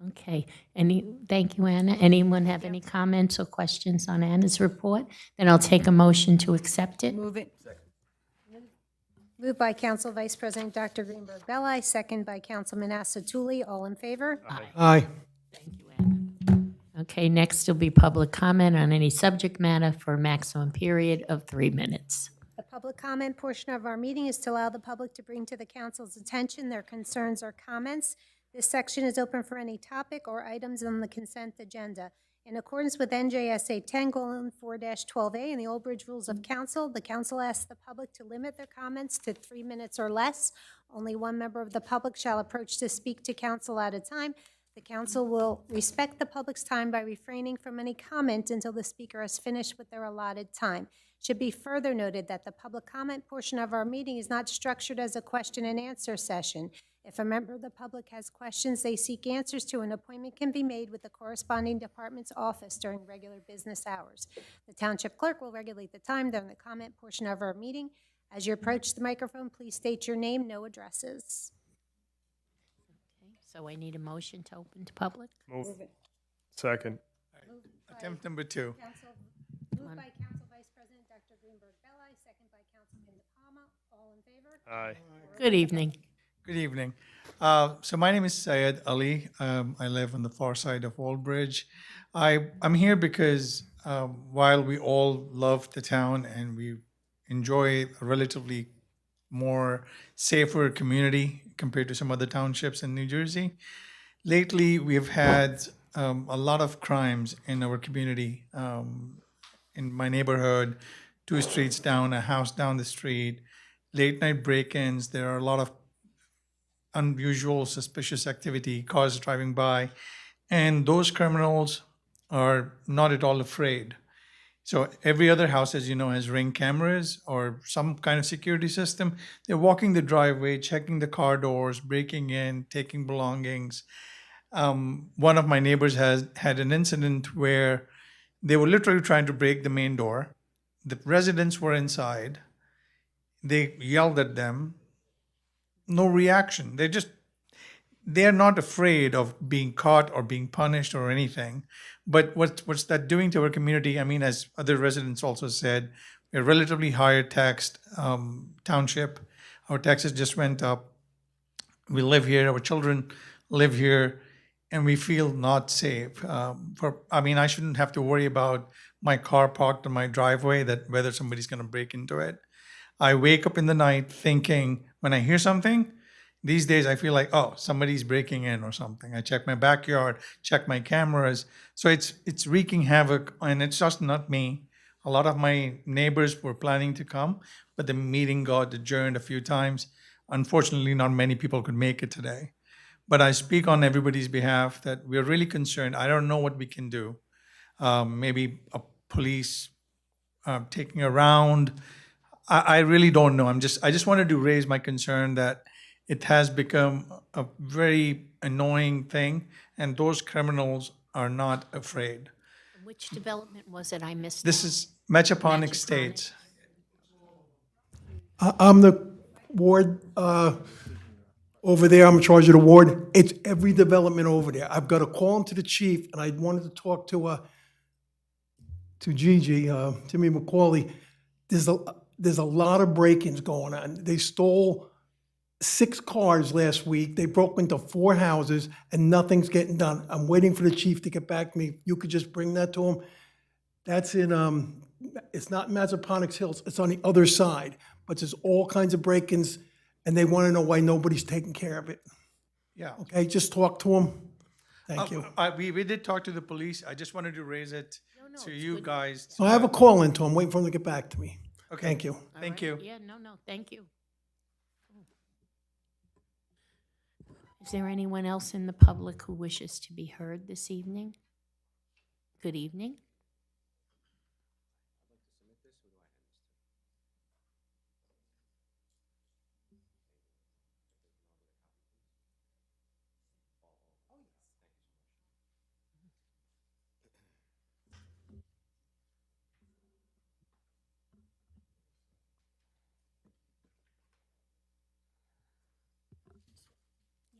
Okay. Thank you, Anna. Anyone have any comments or questions on Anna's report? Then I'll take a motion to accept it. Move it. Moved by Council Vice President Dr. Greenberg Belli, second by Councilman Asatuli. All in favor? Aye. Thank you, Anna. Okay, next will be public comment on any subject matter for a maximum period of 3 minutes. The public comment portion of our meeting is to allow the public to bring to the council's attention their concerns or comments. This section is open for any topic or items on the consent agenda. In accordance with NJSA 10:4-12A and the Old Bridge Rules of Council, the council asks the public to limit their comments to 3 minutes or less. Only one member of the public shall approach to speak to council at a time. The council will respect the public's time by refraining from any comment until the speaker has finished with their allotted time. It should be further noted that the public comment portion of our meeting is not structured as a question and answer session. If a member of the public has questions they seek answers to, an appointment can be made with the corresponding department's office during regular business hours. The township clerk will regulate the time during the comment portion of our meeting. As you approach the microphone, please state your name, no addresses. Okay, so I need a motion to open to public. Move. Second. Attempt number 2. Moved by Council Vice President Dr. Greenberg Belli, second by Councilman DePalma. All in favor? Aye. Good evening. Good evening. So my name is Syed Ali. I live on the far side of Old Bridge. I'm here because while we all love the town and we enjoy a relatively more safer community compared to some other townships in New Jersey. Lately, we've had a lot of crimes in our community. In my neighborhood, 2 streets down, a house down the street, late night break-ins. There are a lot of unusual, suspicious activity, cars driving by, and those criminals are not at all afraid. So every other house, as you know, has Ring cameras or some kind of security system. They're walking the driveway, checking the car doors, breaking in, taking belongings. One of my neighbors has had an incident where they were literally trying to break the main door. The residents were inside. They yelled at them. No reaction. They're not afraid of being caught or being punished or anything. But what's that doing to our community? I mean, as other residents also said, we're a relatively higher taxed township. Our taxes just went up. We live here, our children live here, and we feel not safe. I shouldn't have to worry about my car parked on my driveway, that whether somebody's gonna break into it. I wake up in the night thinking, when I hear something, these days I feel like, oh, somebody's breaking in or something. I check my backyard, check my cameras. So it's wreaking havoc, and it's just not me. A lot of my neighbors were planning to come, but the meeting got adjourned a few times. Unfortunately, not many people could make it today. But I speak on everybody's behalf that we're really concerned. I don't know what we can do. Maybe a police taking a round. I really don't know. I just wanted to raise my concern that it has become a very annoying thing, and those criminals are not afraid. Which development was it? I missed This that. is Mechaponic States. I'm the ward over there. I'm in charge of the ward. It's every development over there. I've got to call into the chief, and I wanted to talk to Gigi, Timmy McCauley. There's a lot of break-ins going on. They stole 6 cars last week. They broke into 4 houses, and nothing's getting done. I'm waiting for the chief to get back to me. If you could just bring that to him. That's in, it's not Mazaponics Hills, it's on the other side. But there's all kinds of break-ins, and they want to know why nobody's taking care of it. Yeah. Okay, just talk to them. Thank you. We did talk to the police. I just wanted to raise it to you guys. So I have a call into them, waiting for them to get back to me. Okay. Thank you. Thank you. Yeah, no, thank you. Is there anyone else in the public who wishes to be heard this evening? Good evening.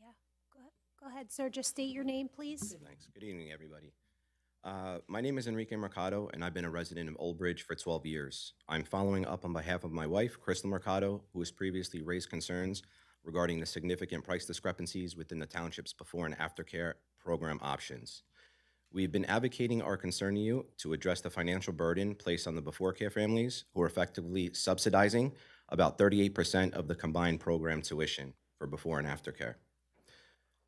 Yeah, go ahead, sir. Just state your name, please. Thanks. Good evening, everybody. My name is Enrique Mercado, and I've been a resident of Old Bridge for 12 years. I'm following up on behalf of my wife, Crystal Mercado, who has previously raised concerns regarding the significant price discrepancies within the township's before and after care program options. We've been advocating our concern to you to address the financial burden placed on the before care families, who are effectively subsidizing about 38% of the combined program tuition for before and after care.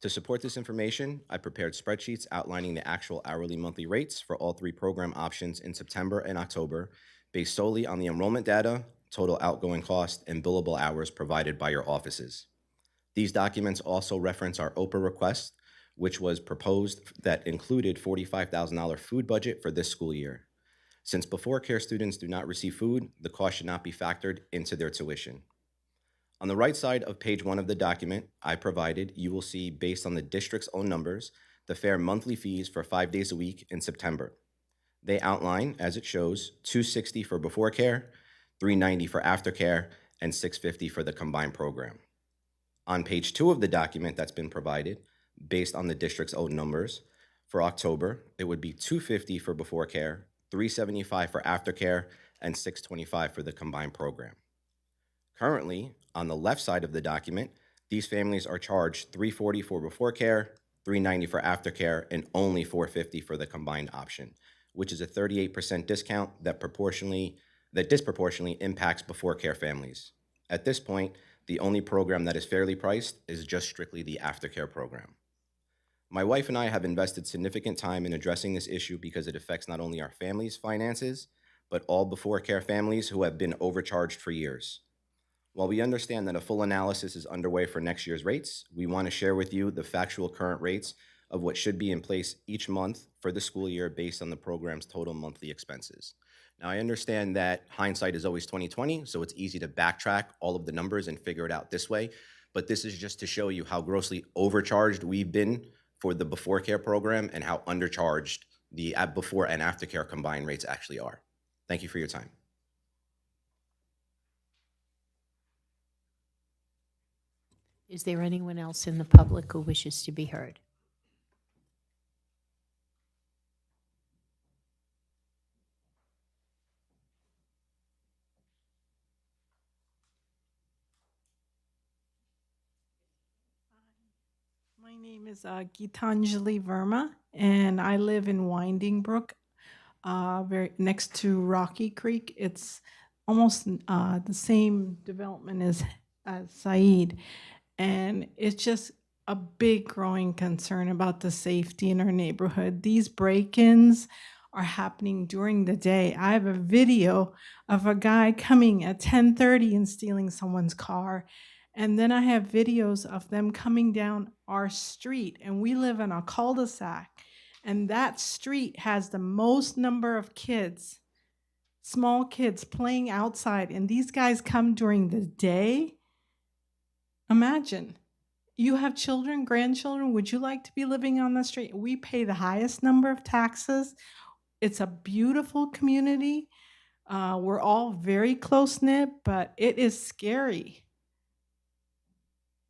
To support this information, I prepared spreadsheets outlining the actual hourly monthly rates for all 3 program options in September and October, based solely on the enrollment data, total outgoing cost, and billable hours provided by your offices. These documents also reference our OPA request, which was proposed that included $45,000 food budget for this school year. Since before care students do not receive food, the cost should not be factored into their tuition. On the right side of page 1 of the document I provided, you will see, based on the district's own numbers, the fair monthly fees for 5 days a week in September. They outline, as it shows, $260 for before care, $390 for after care, and $650 for the combined program. On page 2 of the document that's been provided, based on the district's own numbers, for October, it would be $250 for before care, $375 for after care, and $625 for the combined program. Currently, on the left side of the document, these families are charged $340 for before care, $390 for after care, and only $450 for the combined option, which is a 38% discount that that disproportionately impacts before care families. At this point, the only program that is fairly priced is just strictly the aftercare program. My wife and I have invested significant time in addressing this issue because it affects not only our family's finances, but all before care families who have been overcharged for years. While we understand that a full analysis is underway for next year's rates, we want to share with you the factual current rates of what should be in place each month for the school year based on the program's total monthly expenses. Now, I understand that hindsight is always 20/20, so it's easy to backtrack all of the numbers and figure it out this way, but this is just to show you how grossly overcharged we've been for the before care program and how undercharged the before and after care combined rates actually are. Thank you for your time. Is there anyone else in the public who wishes to be heard? My name is Gitanjali Verma, and I live in Winding Brook, very next to Rocky Creek. It's almost the same development as Said, and it's just a big growing concern about the safety in our neighborhood. These break-ins are happening during the day. I have a video of a guy coming at 10:30 and stealing someone's car. And then I have videos of them coming down our street, and we live in a cul-de-sac, and that street has the most number of kids, small kids playing outside, and these guys come during the day. Imagine, you have children, grandchildren, would you like to be living on the street? We pay the highest number of taxes. It's a beautiful community. We're all very close-knit, but it is scary.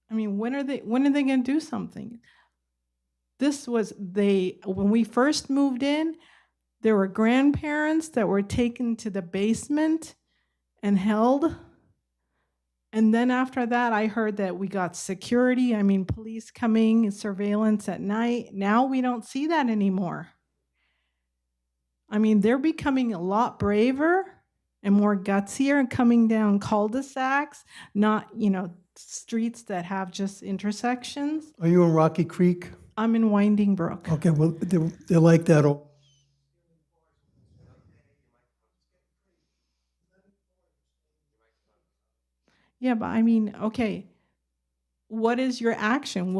I mean, when are they going to do something? When we first moved in, there were grandparents that were taken to the basement and held. And then after that, I heard that we got security, police coming, surveillance at night. Now we don't see that anymore. They're becoming a lot braver and more gutsier and coming down cul-de-sacs, not, streets that have just intersections. Are you in Rocky Creek? I'm in Winding Brook. Okay, well, they're like that. Yeah, but okay, what is your action?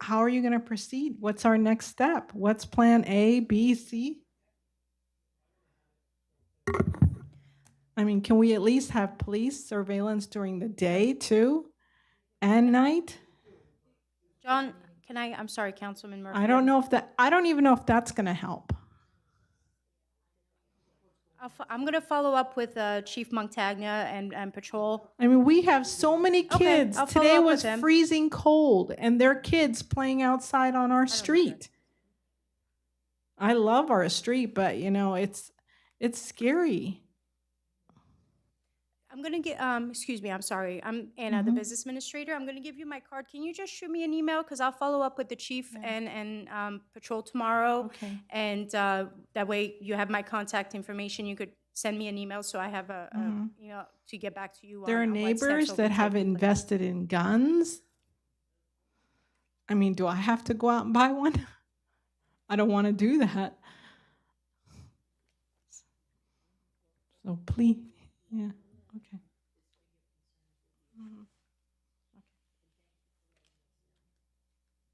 How are you going to proceed? What's our next step? What's plan A, B, C? Can we at least have police surveillance during the day too, and night? John, I'm sorry, Councilman Murphy. I don't even know if that's going to help. I'm going to follow up with Chief Montagna and Patrol. We have so many kids. I'll follow Today up was with him. freezing cold, and there are kids playing outside on our street. I love our street, but it's scary. I'm going to get, excuse me, I'm sorry. I'm Anna, the business administrator. I'm going to give you my card. Can you just shoot me an email? Because I'll follow up with the chief and Patrol tomorrow. Okay. And that way you have my contact information. You could send me an email so I have to get back to you. There are on what steps neighbors will that be have taken. invested in guns. Do I have to go out and buy one? I don't want to do that. So please, yeah, okay.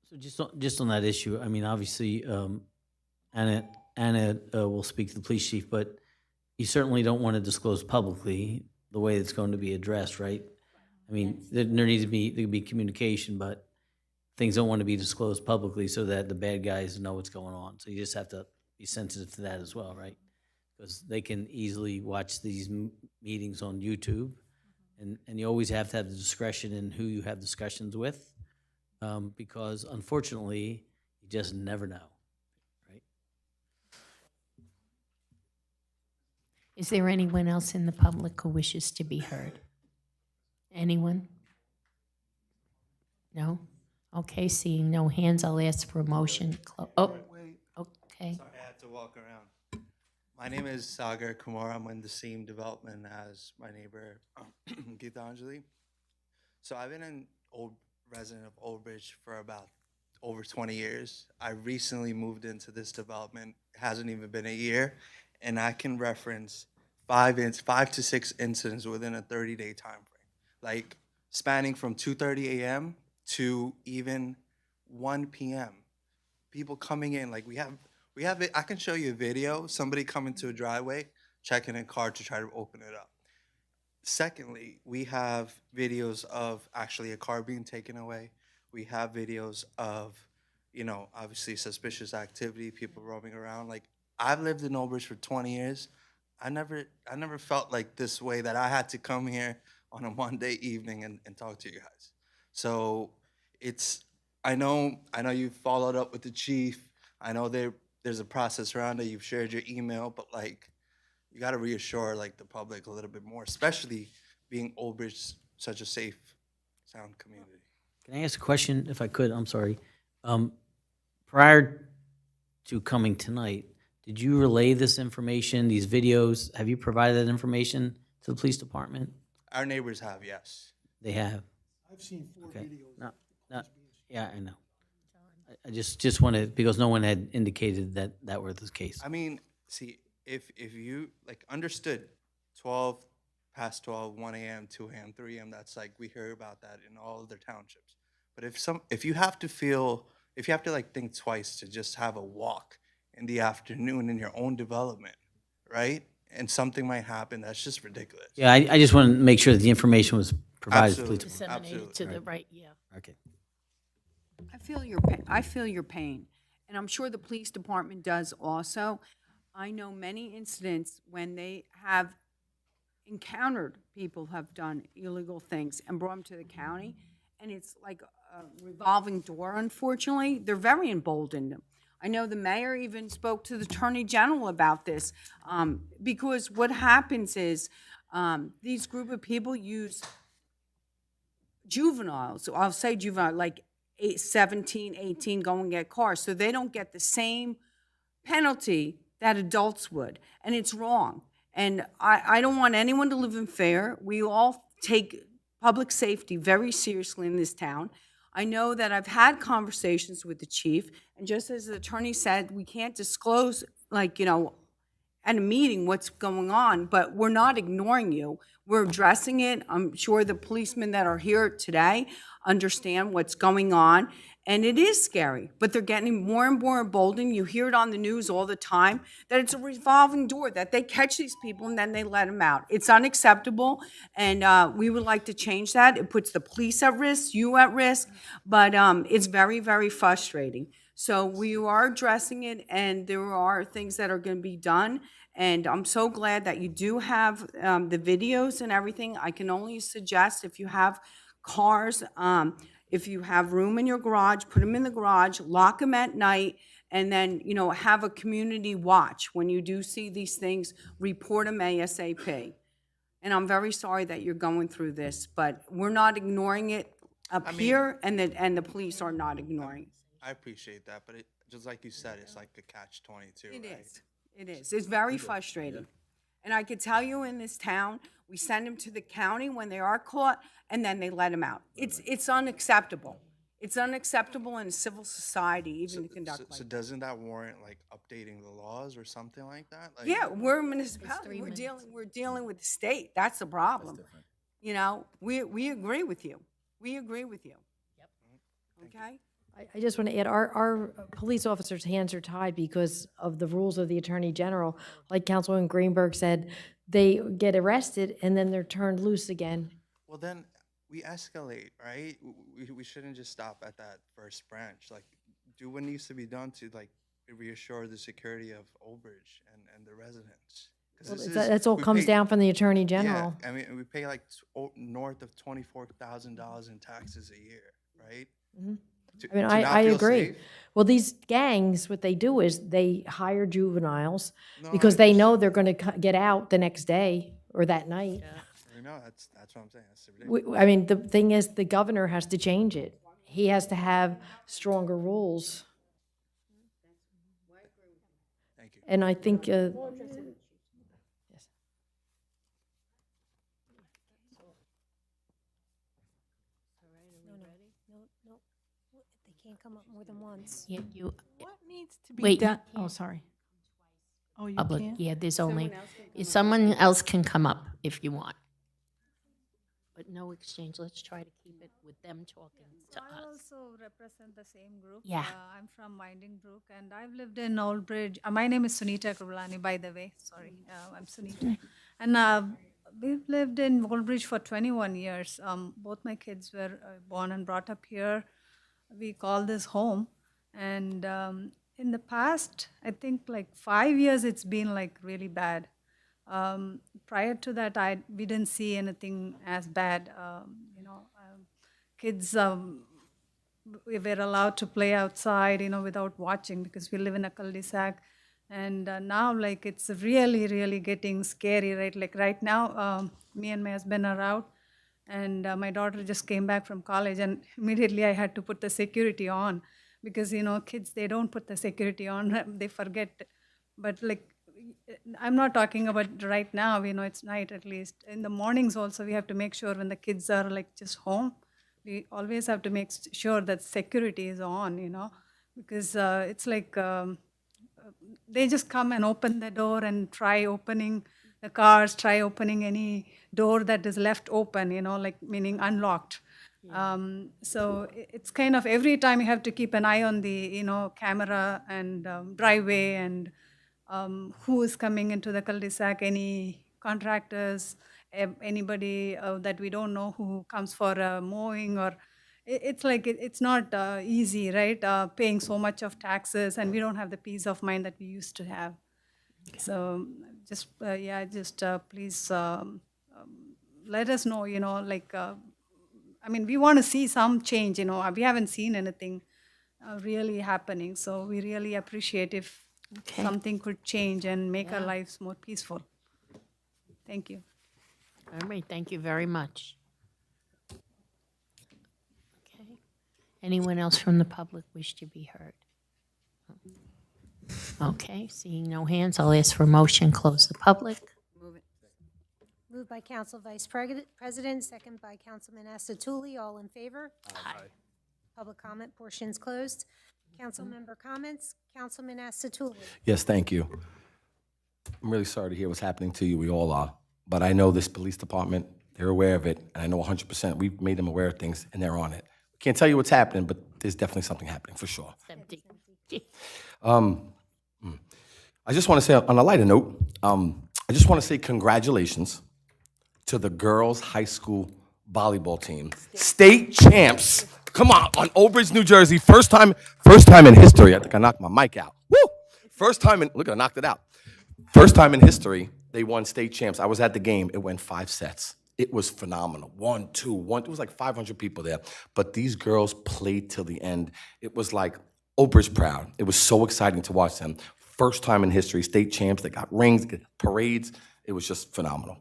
So just on that issue, obviously, Anna will speak to the police chief, but you certainly don't want to disclose publicly the way it's going to be addressed, right? There needs to be communication, but things don't want to be disclosed publicly so that the bad guys know what's going on. So you just have to be sensitive to that as well, right? Because they can easily watch these meetings on YouTube, and you always have to have the discretion in who you have discussions with. Because unfortunately, you just never know, right? Is there anyone else in the public who wishes to be heard? Anyone? No? Okay, seeing no hands, I'll ask for a motion. Okay. Sorry, I had to walk around. My name is Sagar Kumar. I'm in the same development as my neighbor, Gitanjali. So I've been an old resident of Old Bridge for about over 20 years. I recently moved into this development. It hasn't even been a year, and I can reference 5 to 6 incidents within a 30-day time frame, like spanning from 2:30 a.m. to even 1 p.m. People coming in, like we have it. I can show you a video. Somebody coming to a driveway, checking a car to try to open it up. Secondly, we have videos of actually a car being taken away. We have videos of, obviously suspicious activity, people roaming around. Like, I've lived in Old Bridge for 20 years. I never felt like this way, that I had to come here on a Monday evening and talk to you guys. So I know you've followed up with the chief. I know there's a process around it. You've shared your email, but like, you got to reassure like the public a little bit more, especially being Old Bridge, such a safe, sound community. Can I ask a question, if I could? I'm sorry. Prior to coming tonight, did you relay this information, these videos? Have you provided that information to the police department? Our neighbors have, yes. They have? I've seen 4 videos. Yeah, I know. I just wanted, because no one had indicated that were the case. I mean, see, if you like understood past 12, 1 a.m., 2 a.m., 3 a.m., that's like, we hear about that in all other townships. But if you have to like think twice to just have a walk in the afternoon in your own development, right? And something might happen, that's just ridiculous. Yeah, I just want to make sure that the information was provided to the police department. Disseminated to the right, yeah. Okay. I feel your pain, and I'm sure the police department does also. I know many incidents when they have encountered people who have done illegal things and brought them to the county, and it's like a revolving door, unfortunately. They're very emboldened. I know the mayor even spoke to the attorney general about this, because what happens is these group of people use juveniles, so I'll say juvenile, like 17, 18, go and get cars, so they don't get the same penalty that adults would, and it's wrong. And I don't want anyone to live in fear. We all take public safety very seriously in this town. I know that I've had conversations with the chief, and just as the attorney said, we can't disclose, like, at a meeting what's going on, but we're not ignoring you. We're addressing it. I'm sure the policemen that are here today understand what's going on, and it is scary, but they're getting more and more emboldened. You hear it on the news all the time, that it's a revolving door, that they catch these people and then they let them out. It's unacceptable, and we would like to change that. It puts the police at risk, you at risk, but it's very, very frustrating. So we are addressing it, and there are things that are going to be done. And I'm so glad that you do have the videos and everything. I can only suggest, if you have cars, if you have room in your garage, put them in the garage, lock them at night, and then, have a community watch. When you do see these things, report them ASAP. And I'm very sorry that you're going through this, but we're not ignoring it up here, and the police are not ignoring it. I appreciate that, but just like you said, it's like a catch-22, It right? is. It is. It's very frustrating. And I could tell you, in this town, we send them to the county when they are caught, and then they let them out. It's unacceptable. It's unacceptable in a civil society even to conduct like So doesn't that warrant like updating the laws or something like that? Like, Yeah, we're a municipality. We're dealing with the state. That's the problem. We agree with you. We agree with you. Yep. Okay? I just want to add, our police officers' hands are tied because of the rules of the Attorney General. Like Councilman Greenberg said, they get arrested and then they're turned loose again. well, then we escalate, right? We shouldn't just stop at that first branch. Like, do what needs to be done to like reassure the security of Old Bridge and the residents. 'Cause this is- That's all we comes pay- down from the Attorney General. Yeah, I mean, we pay like north of $24,000 in taxes a year, right? Mhm. To- I mean, to not I feel agree. safe? Well, these gangs, what they do is they hire juveniles No, because I they know they're going to get out the next day or that night. No, that's what I'm saying. That's ridiculous. I mean, the thing is, the governor has to change it. He has to have stronger rules. Thank you. And I think Can't come up more than once. Yeah, you, What needs to be Wait, you done? Oh, sorry. Oh, you public, can't? yeah, there's only, someone else can come up if you want. But no exchange, let's try to keep it with them talking to I us. also represent the same group. Yeah. I'm from Winding Brook, and I've lived in Old Bridge. My name is Sunita Krulani, by the way. Sorry, I'm Sunita. And we've lived in Old Bridge for 21 years. Both my kids were born and brought up here. We call this home. And in the past, I think like 5 years, it's been like really bad. Prior to that, we didn't see anything as bad. Kids we were allowed to play outside, without watching because we live in a cul-de-sac. And now, like, it's really, really getting scary, right? Like right now, me and my husband are out, and my daughter just came back from college, and immediately I had to put the security on because, kids, they don't put the security on, they forget. But like, I'm not talking about right now, it's night at least. In the mornings also, we have to make sure when the kids are like just home, we always have to make sure that security is on, because it's like they just come and open the door and try opening the cars, try opening any door that is left open, like meaning unlocked. So it's kind of every time you have to keep an eye on the, camera and driveway and who is coming into the cul-de-sac, any contractors, anybody that we don't know who comes for mowing, or it's like it's not easy, right? Paying so much of taxes, and we don't have the peace of mind that we used to have. So just please let us know, we want to see some change, we haven't seen anything really happening. So we really appreciate if something could change and make our lives more peaceful. Thank you. All right, thank you very much. Okay. Anyone else from the public wish to be heard? Okay, seeing no hands, I'll ask for a motion, close the public. Moved by Council Vice President, second by Councilman Asatuli. All in favor? Aye. Public comment portion's closed. Council member comments. Councilman Asatuli. Yes, thank you. I'm really sorry to hear what's happening to you. We all are. But I know this police department, they're aware of it, and I know 100% we've made them aware of things, and they're on it. Can't tell you what's happening, but there's definitely something happening for sure. It's empty. I just want to say, on a lighter note, I just want to say congratulations to the girls' high school volleyball team. State champs. Come on Old Bridge, New Jersey. First time in history. I think I knocked my mic out. Woo! Look, I knocked it out. First time in history, they won state champs. I was at the game. It went 5 sets. It was phenomenal. 1, 2, 1. It was like 500 people there. But these girls played till the end. It was like Old Bridge proud. It was so exciting to watch them. First time in history, state champs. They got rings, they got parades. It was just phenomenal.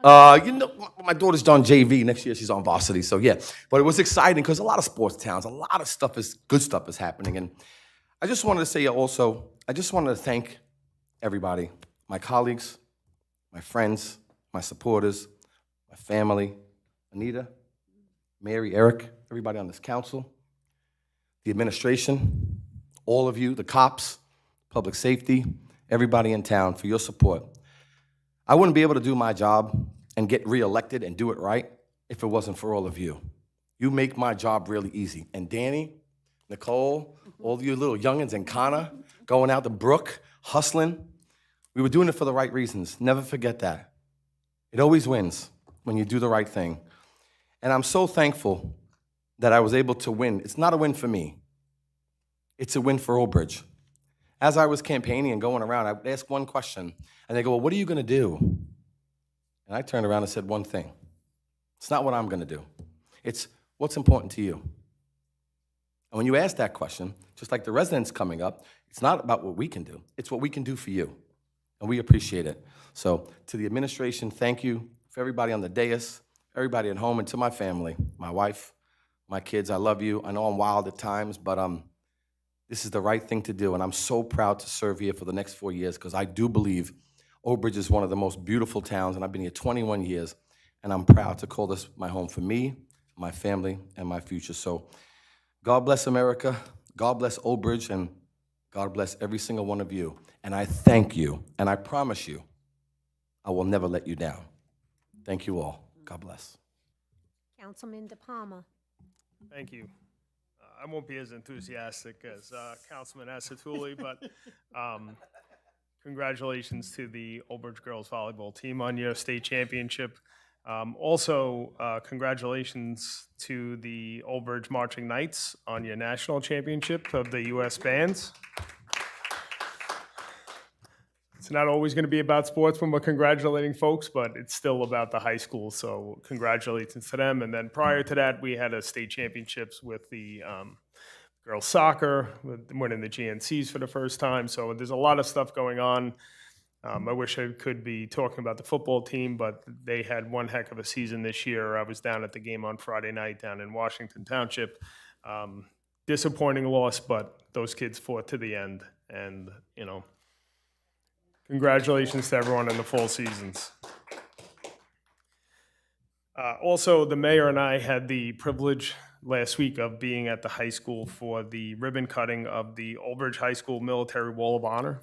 My daughter's done JV. Next year she's on varsity. So yeah, but it was exciting because a lot of sports towns, a lot of good stuff is happening. And I just wanted to say also, I just wanted to thank everybody, my colleagues, my friends, my supporters, my family, Anita, Mary, Eric, everybody on this council, the administration, all of you, the cops, public safety, everybody in town for your support. I wouldn't be able to do my job and get reelected and do it right if it wasn't for all of you. You make my job really easy. And Danny, Nicole, all of you little youngins, and Connor, going out to Brook, hustling. We were doing it for the right reasons. Never forget that. It always wins when you do the right thing. And I'm so thankful that I was able to win. It's not a win for me. It's a win for Old Bridge. As I was campaigning and going around, I would ask one question, and they go, well, what are you going to do? And I turned around and said one thing. It's not what I'm going to do. It's what's important to you. And when you ask that question, just like the residents coming up, it's not about what we can do. It's what we can do for you. And we appreciate it. So to the administration, thank you. For everybody on the dais, everybody at home, and to my family, my wife, my kids, I love you. I know I'm wild at times, but this is the right thing to do. And I'm so proud to serve here for the next 4 years because I do believe Old Bridge is one of the most beautiful towns, and I've been here 21 years, and I'm proud to call this my home for me, my family, and my future. So God bless America, God bless Old Bridge, and God bless every single one of you. And I thank you, and I promise you, I will never let you down. Thank you all. God bless. Councilman De Palma. Thank you. I won't be as enthusiastic as Councilman Asatuli, but congratulations to the Old Bridge girls volleyball team on your state championship. Also, congratulations to the Old Bridge Marching Knights on your national championship of the U.S. bands. It's not always going to be about sports when we're congratulating folks, but it's still about the high school, so congratulations to them. And then prior to that, we had a state championships with the girls soccer, winning the GNCs for the first time. So there's a lot of stuff going on. I wish I could be talking about the football team, but they had one heck of a season this year. I was down at the game on Friday night down in Washington Township. Disappointing loss, but those kids fought to the end. And, you know, congratulations to everyone in the fall seasons. Also, the mayor and I had the privilege last week of being at the high school for the ribbon cutting of the Old Bridge High School Military Wall of Honor.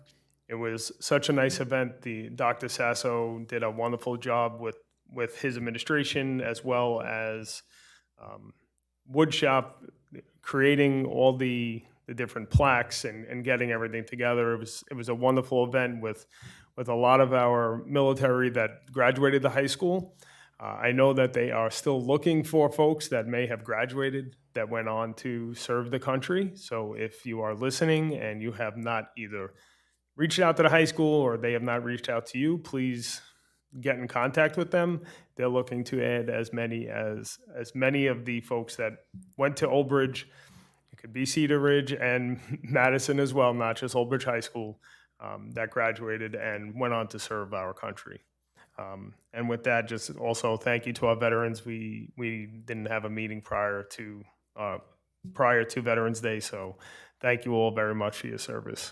It was such a nice event. Dr. Sasso did a wonderful job with his administration, as well as Woodshop, creating all the different plaques and getting everything together. It was a wonderful event with a lot of our military that graduated the high school. I know that they are still looking for folks that may have graduated that went on to serve the country. So if you are listening and you have not either reached out to the high school or they have not reached out to you, please get in contact with them. They're looking to add as many of the folks that went to Old Bridge. It could be Cedar Ridge and Madison as well, not just Old Bridge High School, that graduated and went on to serve our country. And with that, just also thank you to our veterans. We didn't have a meeting prior to Veterans Day, so thank you all very much for your service.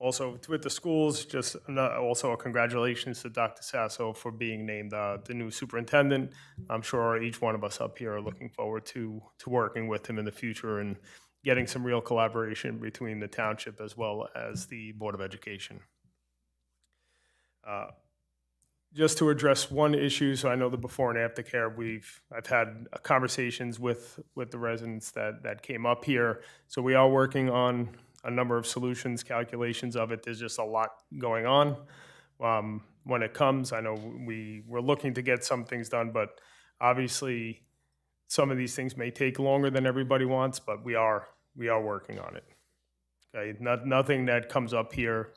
Also, with the schools, also a congratulations to Dr. Sasso for being named the new superintendent. I'm sure each one of us up here are looking forward to working with him in the future and getting some real collaboration between the township as well as the Board of Education. Just to address one issue, so I know the before and after care, I've had conversations with the residents that came up here. So we are working on a number of solutions, calculations of it. There's just a lot going on. When it comes, I know we're looking to get some things done, but obviously some of these things may take longer than everybody wants, but we are working on it. Okay, nothing that comes up here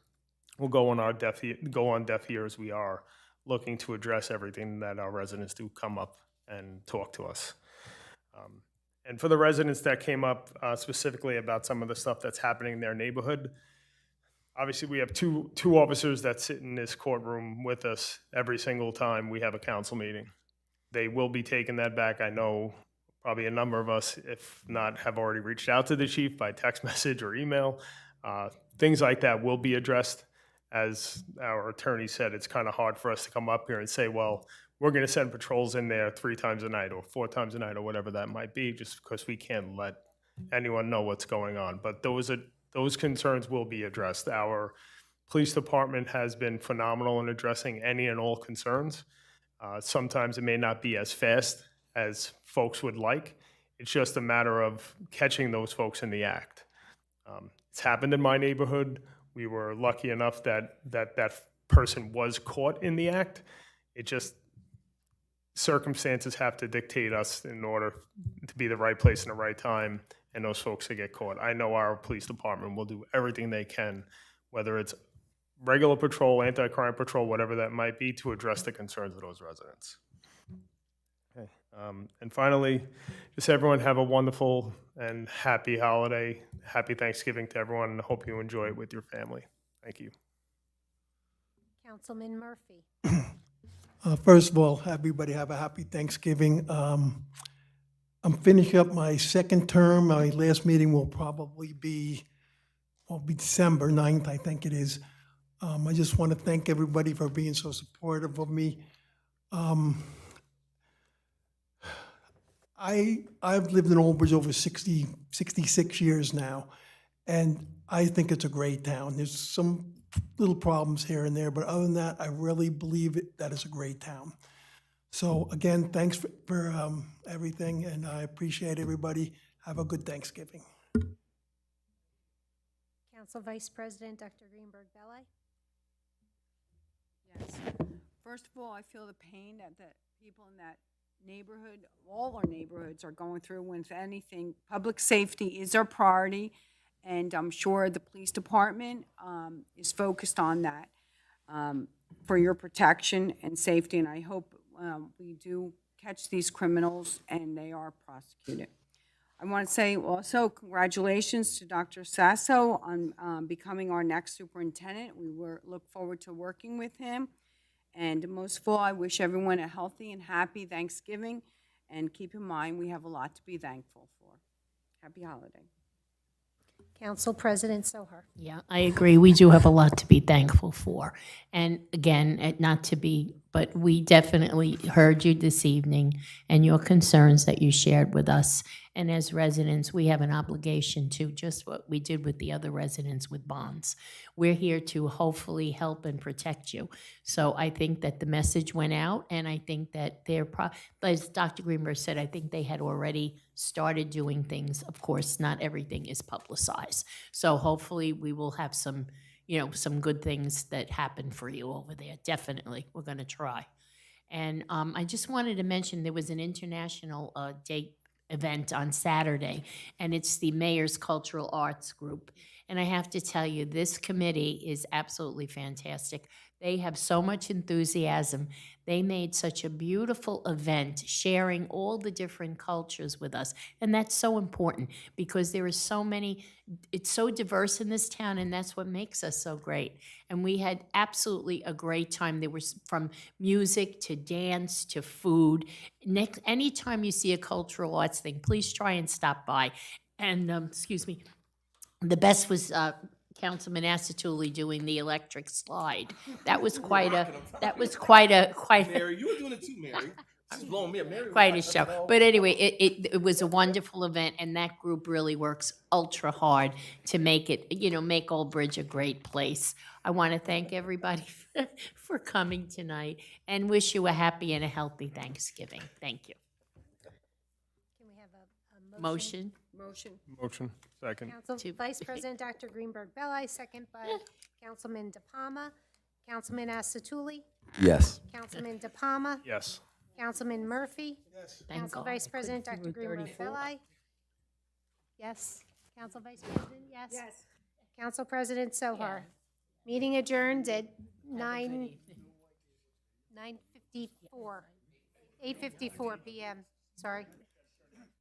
will go on deaf ears. We are looking to address everything that our residents do come up and talk to us. And for the residents that came up specifically about some of the stuff that's happening in their neighborhood, obviously we have two officers that sit in this courtroom with us every single time we have a council meeting. They will be taking that back. I know probably a number of us, if not, have already reached out to the chief by text message or email. Things like that will be addressed. As our attorney said, it's kind of hard for us to come up here and say, well, we're going to send patrols in there 3 times a night or 4 times a night or whatever that might be, just because we can't let anyone know what's going on. But those concerns will be addressed. Our police department has been phenomenal in addressing any and all concerns. Sometimes it may not be as fast as folks would like. It's just a matter of catching those folks in the act. It's happened in my neighborhood. We were lucky enough that person was caught in the act. It just, circumstances have to dictate us in order to be the right place in the right time and those folks to get caught. I know our police department will do everything they can, whether it's regular patrol, anti-crime patrol, whatever that might be, to address the concerns of those residents. Okay. And finally, just everyone have a wonderful and happy holiday. Happy Thanksgiving to everyone, and hope you enjoy it with your family. Thank you. Councilman Murphy. First of all, everybody have a happy Thanksgiving. I'm finishing up my second term. My last meeting will probably be December 9th, I think it is. I just want to thank everybody for being so supportive of me. I've lived in Old Bridge over 66 years now, and I think it's a great town. There's some little problems here and there, but other than that, I really believe that it's a great town. So again, thanks for everything, and I appreciate everybody. Have a good Thanksgiving. Council Vice President, Dr. Greenberg Belli. Yes. First of all, I feel the pain that the people in that neighborhood, all our neighborhoods are going through with anything. Public safety is our priority, and I'm sure the police department is focused on that for your protection and safety, and I hope we do catch these criminals and they are prosecuted. I want to say also congratulations to Dr. Sasso on becoming our next superintendent. We look forward to working with him. And most of all, I wish everyone a healthy and happy Thanksgiving. And keep in mind, we have a lot to be thankful for. Happy holiday. Council President Sohar. Yeah, I agree. We do have a lot to be thankful for. And again, not to be, but we definitely heard you this evening and your concerns that you shared with us. And as residents, we have an obligation to just what we did with the other residents with bonds. We're here to hopefully help and protect you. So I think that the message went out, and I think that as Dr. Greenberg said, I think they had already started doing things. Of course, not everything is publicized. So hopefully we will have some good things that happen for you over there. Definitely, we're going to try. And I just wanted to mention there was an international date event on Saturday, and it's the Mayor's Cultural Arts Group. And I have to tell you, this committee is absolutely fantastic. They have so much enthusiasm. They made such a beautiful event, sharing all the different cultures with us. And that's so important because there is so many, it's so diverse in this town, and that's what makes us so great. And we had absolutely a great time. There was from music to dance to food. Anytime you see a cultural arts thing, please try and stop by. And, the best was Councilman Asatuli doing the electric slide. That was quite a Mary, you were doing it too, Mary. This is blowing me up. Mary was quite a like, show. But anyway, it was a wonderful event, and that group really works ultra hard to make it, make Old Bridge a great place. I want to thank everybody for coming tonight and wish you a happy and a healthy Thanksgiving. Thank you. Can we have a motion? Motion? Motion. Second. Council Vice President Dr. Greenberg Belli, second by Councilman DePalma. Councilman Asatuli. Yes. Councilman DePalma. Yes. Councilman Murphy. Thank Council God. Vice President Dr. Greenberg Belli. Yes. Council Vice President, yes. Yes. Council President Sohar. Meeting adjourned at 8:54 p.m. Sorry.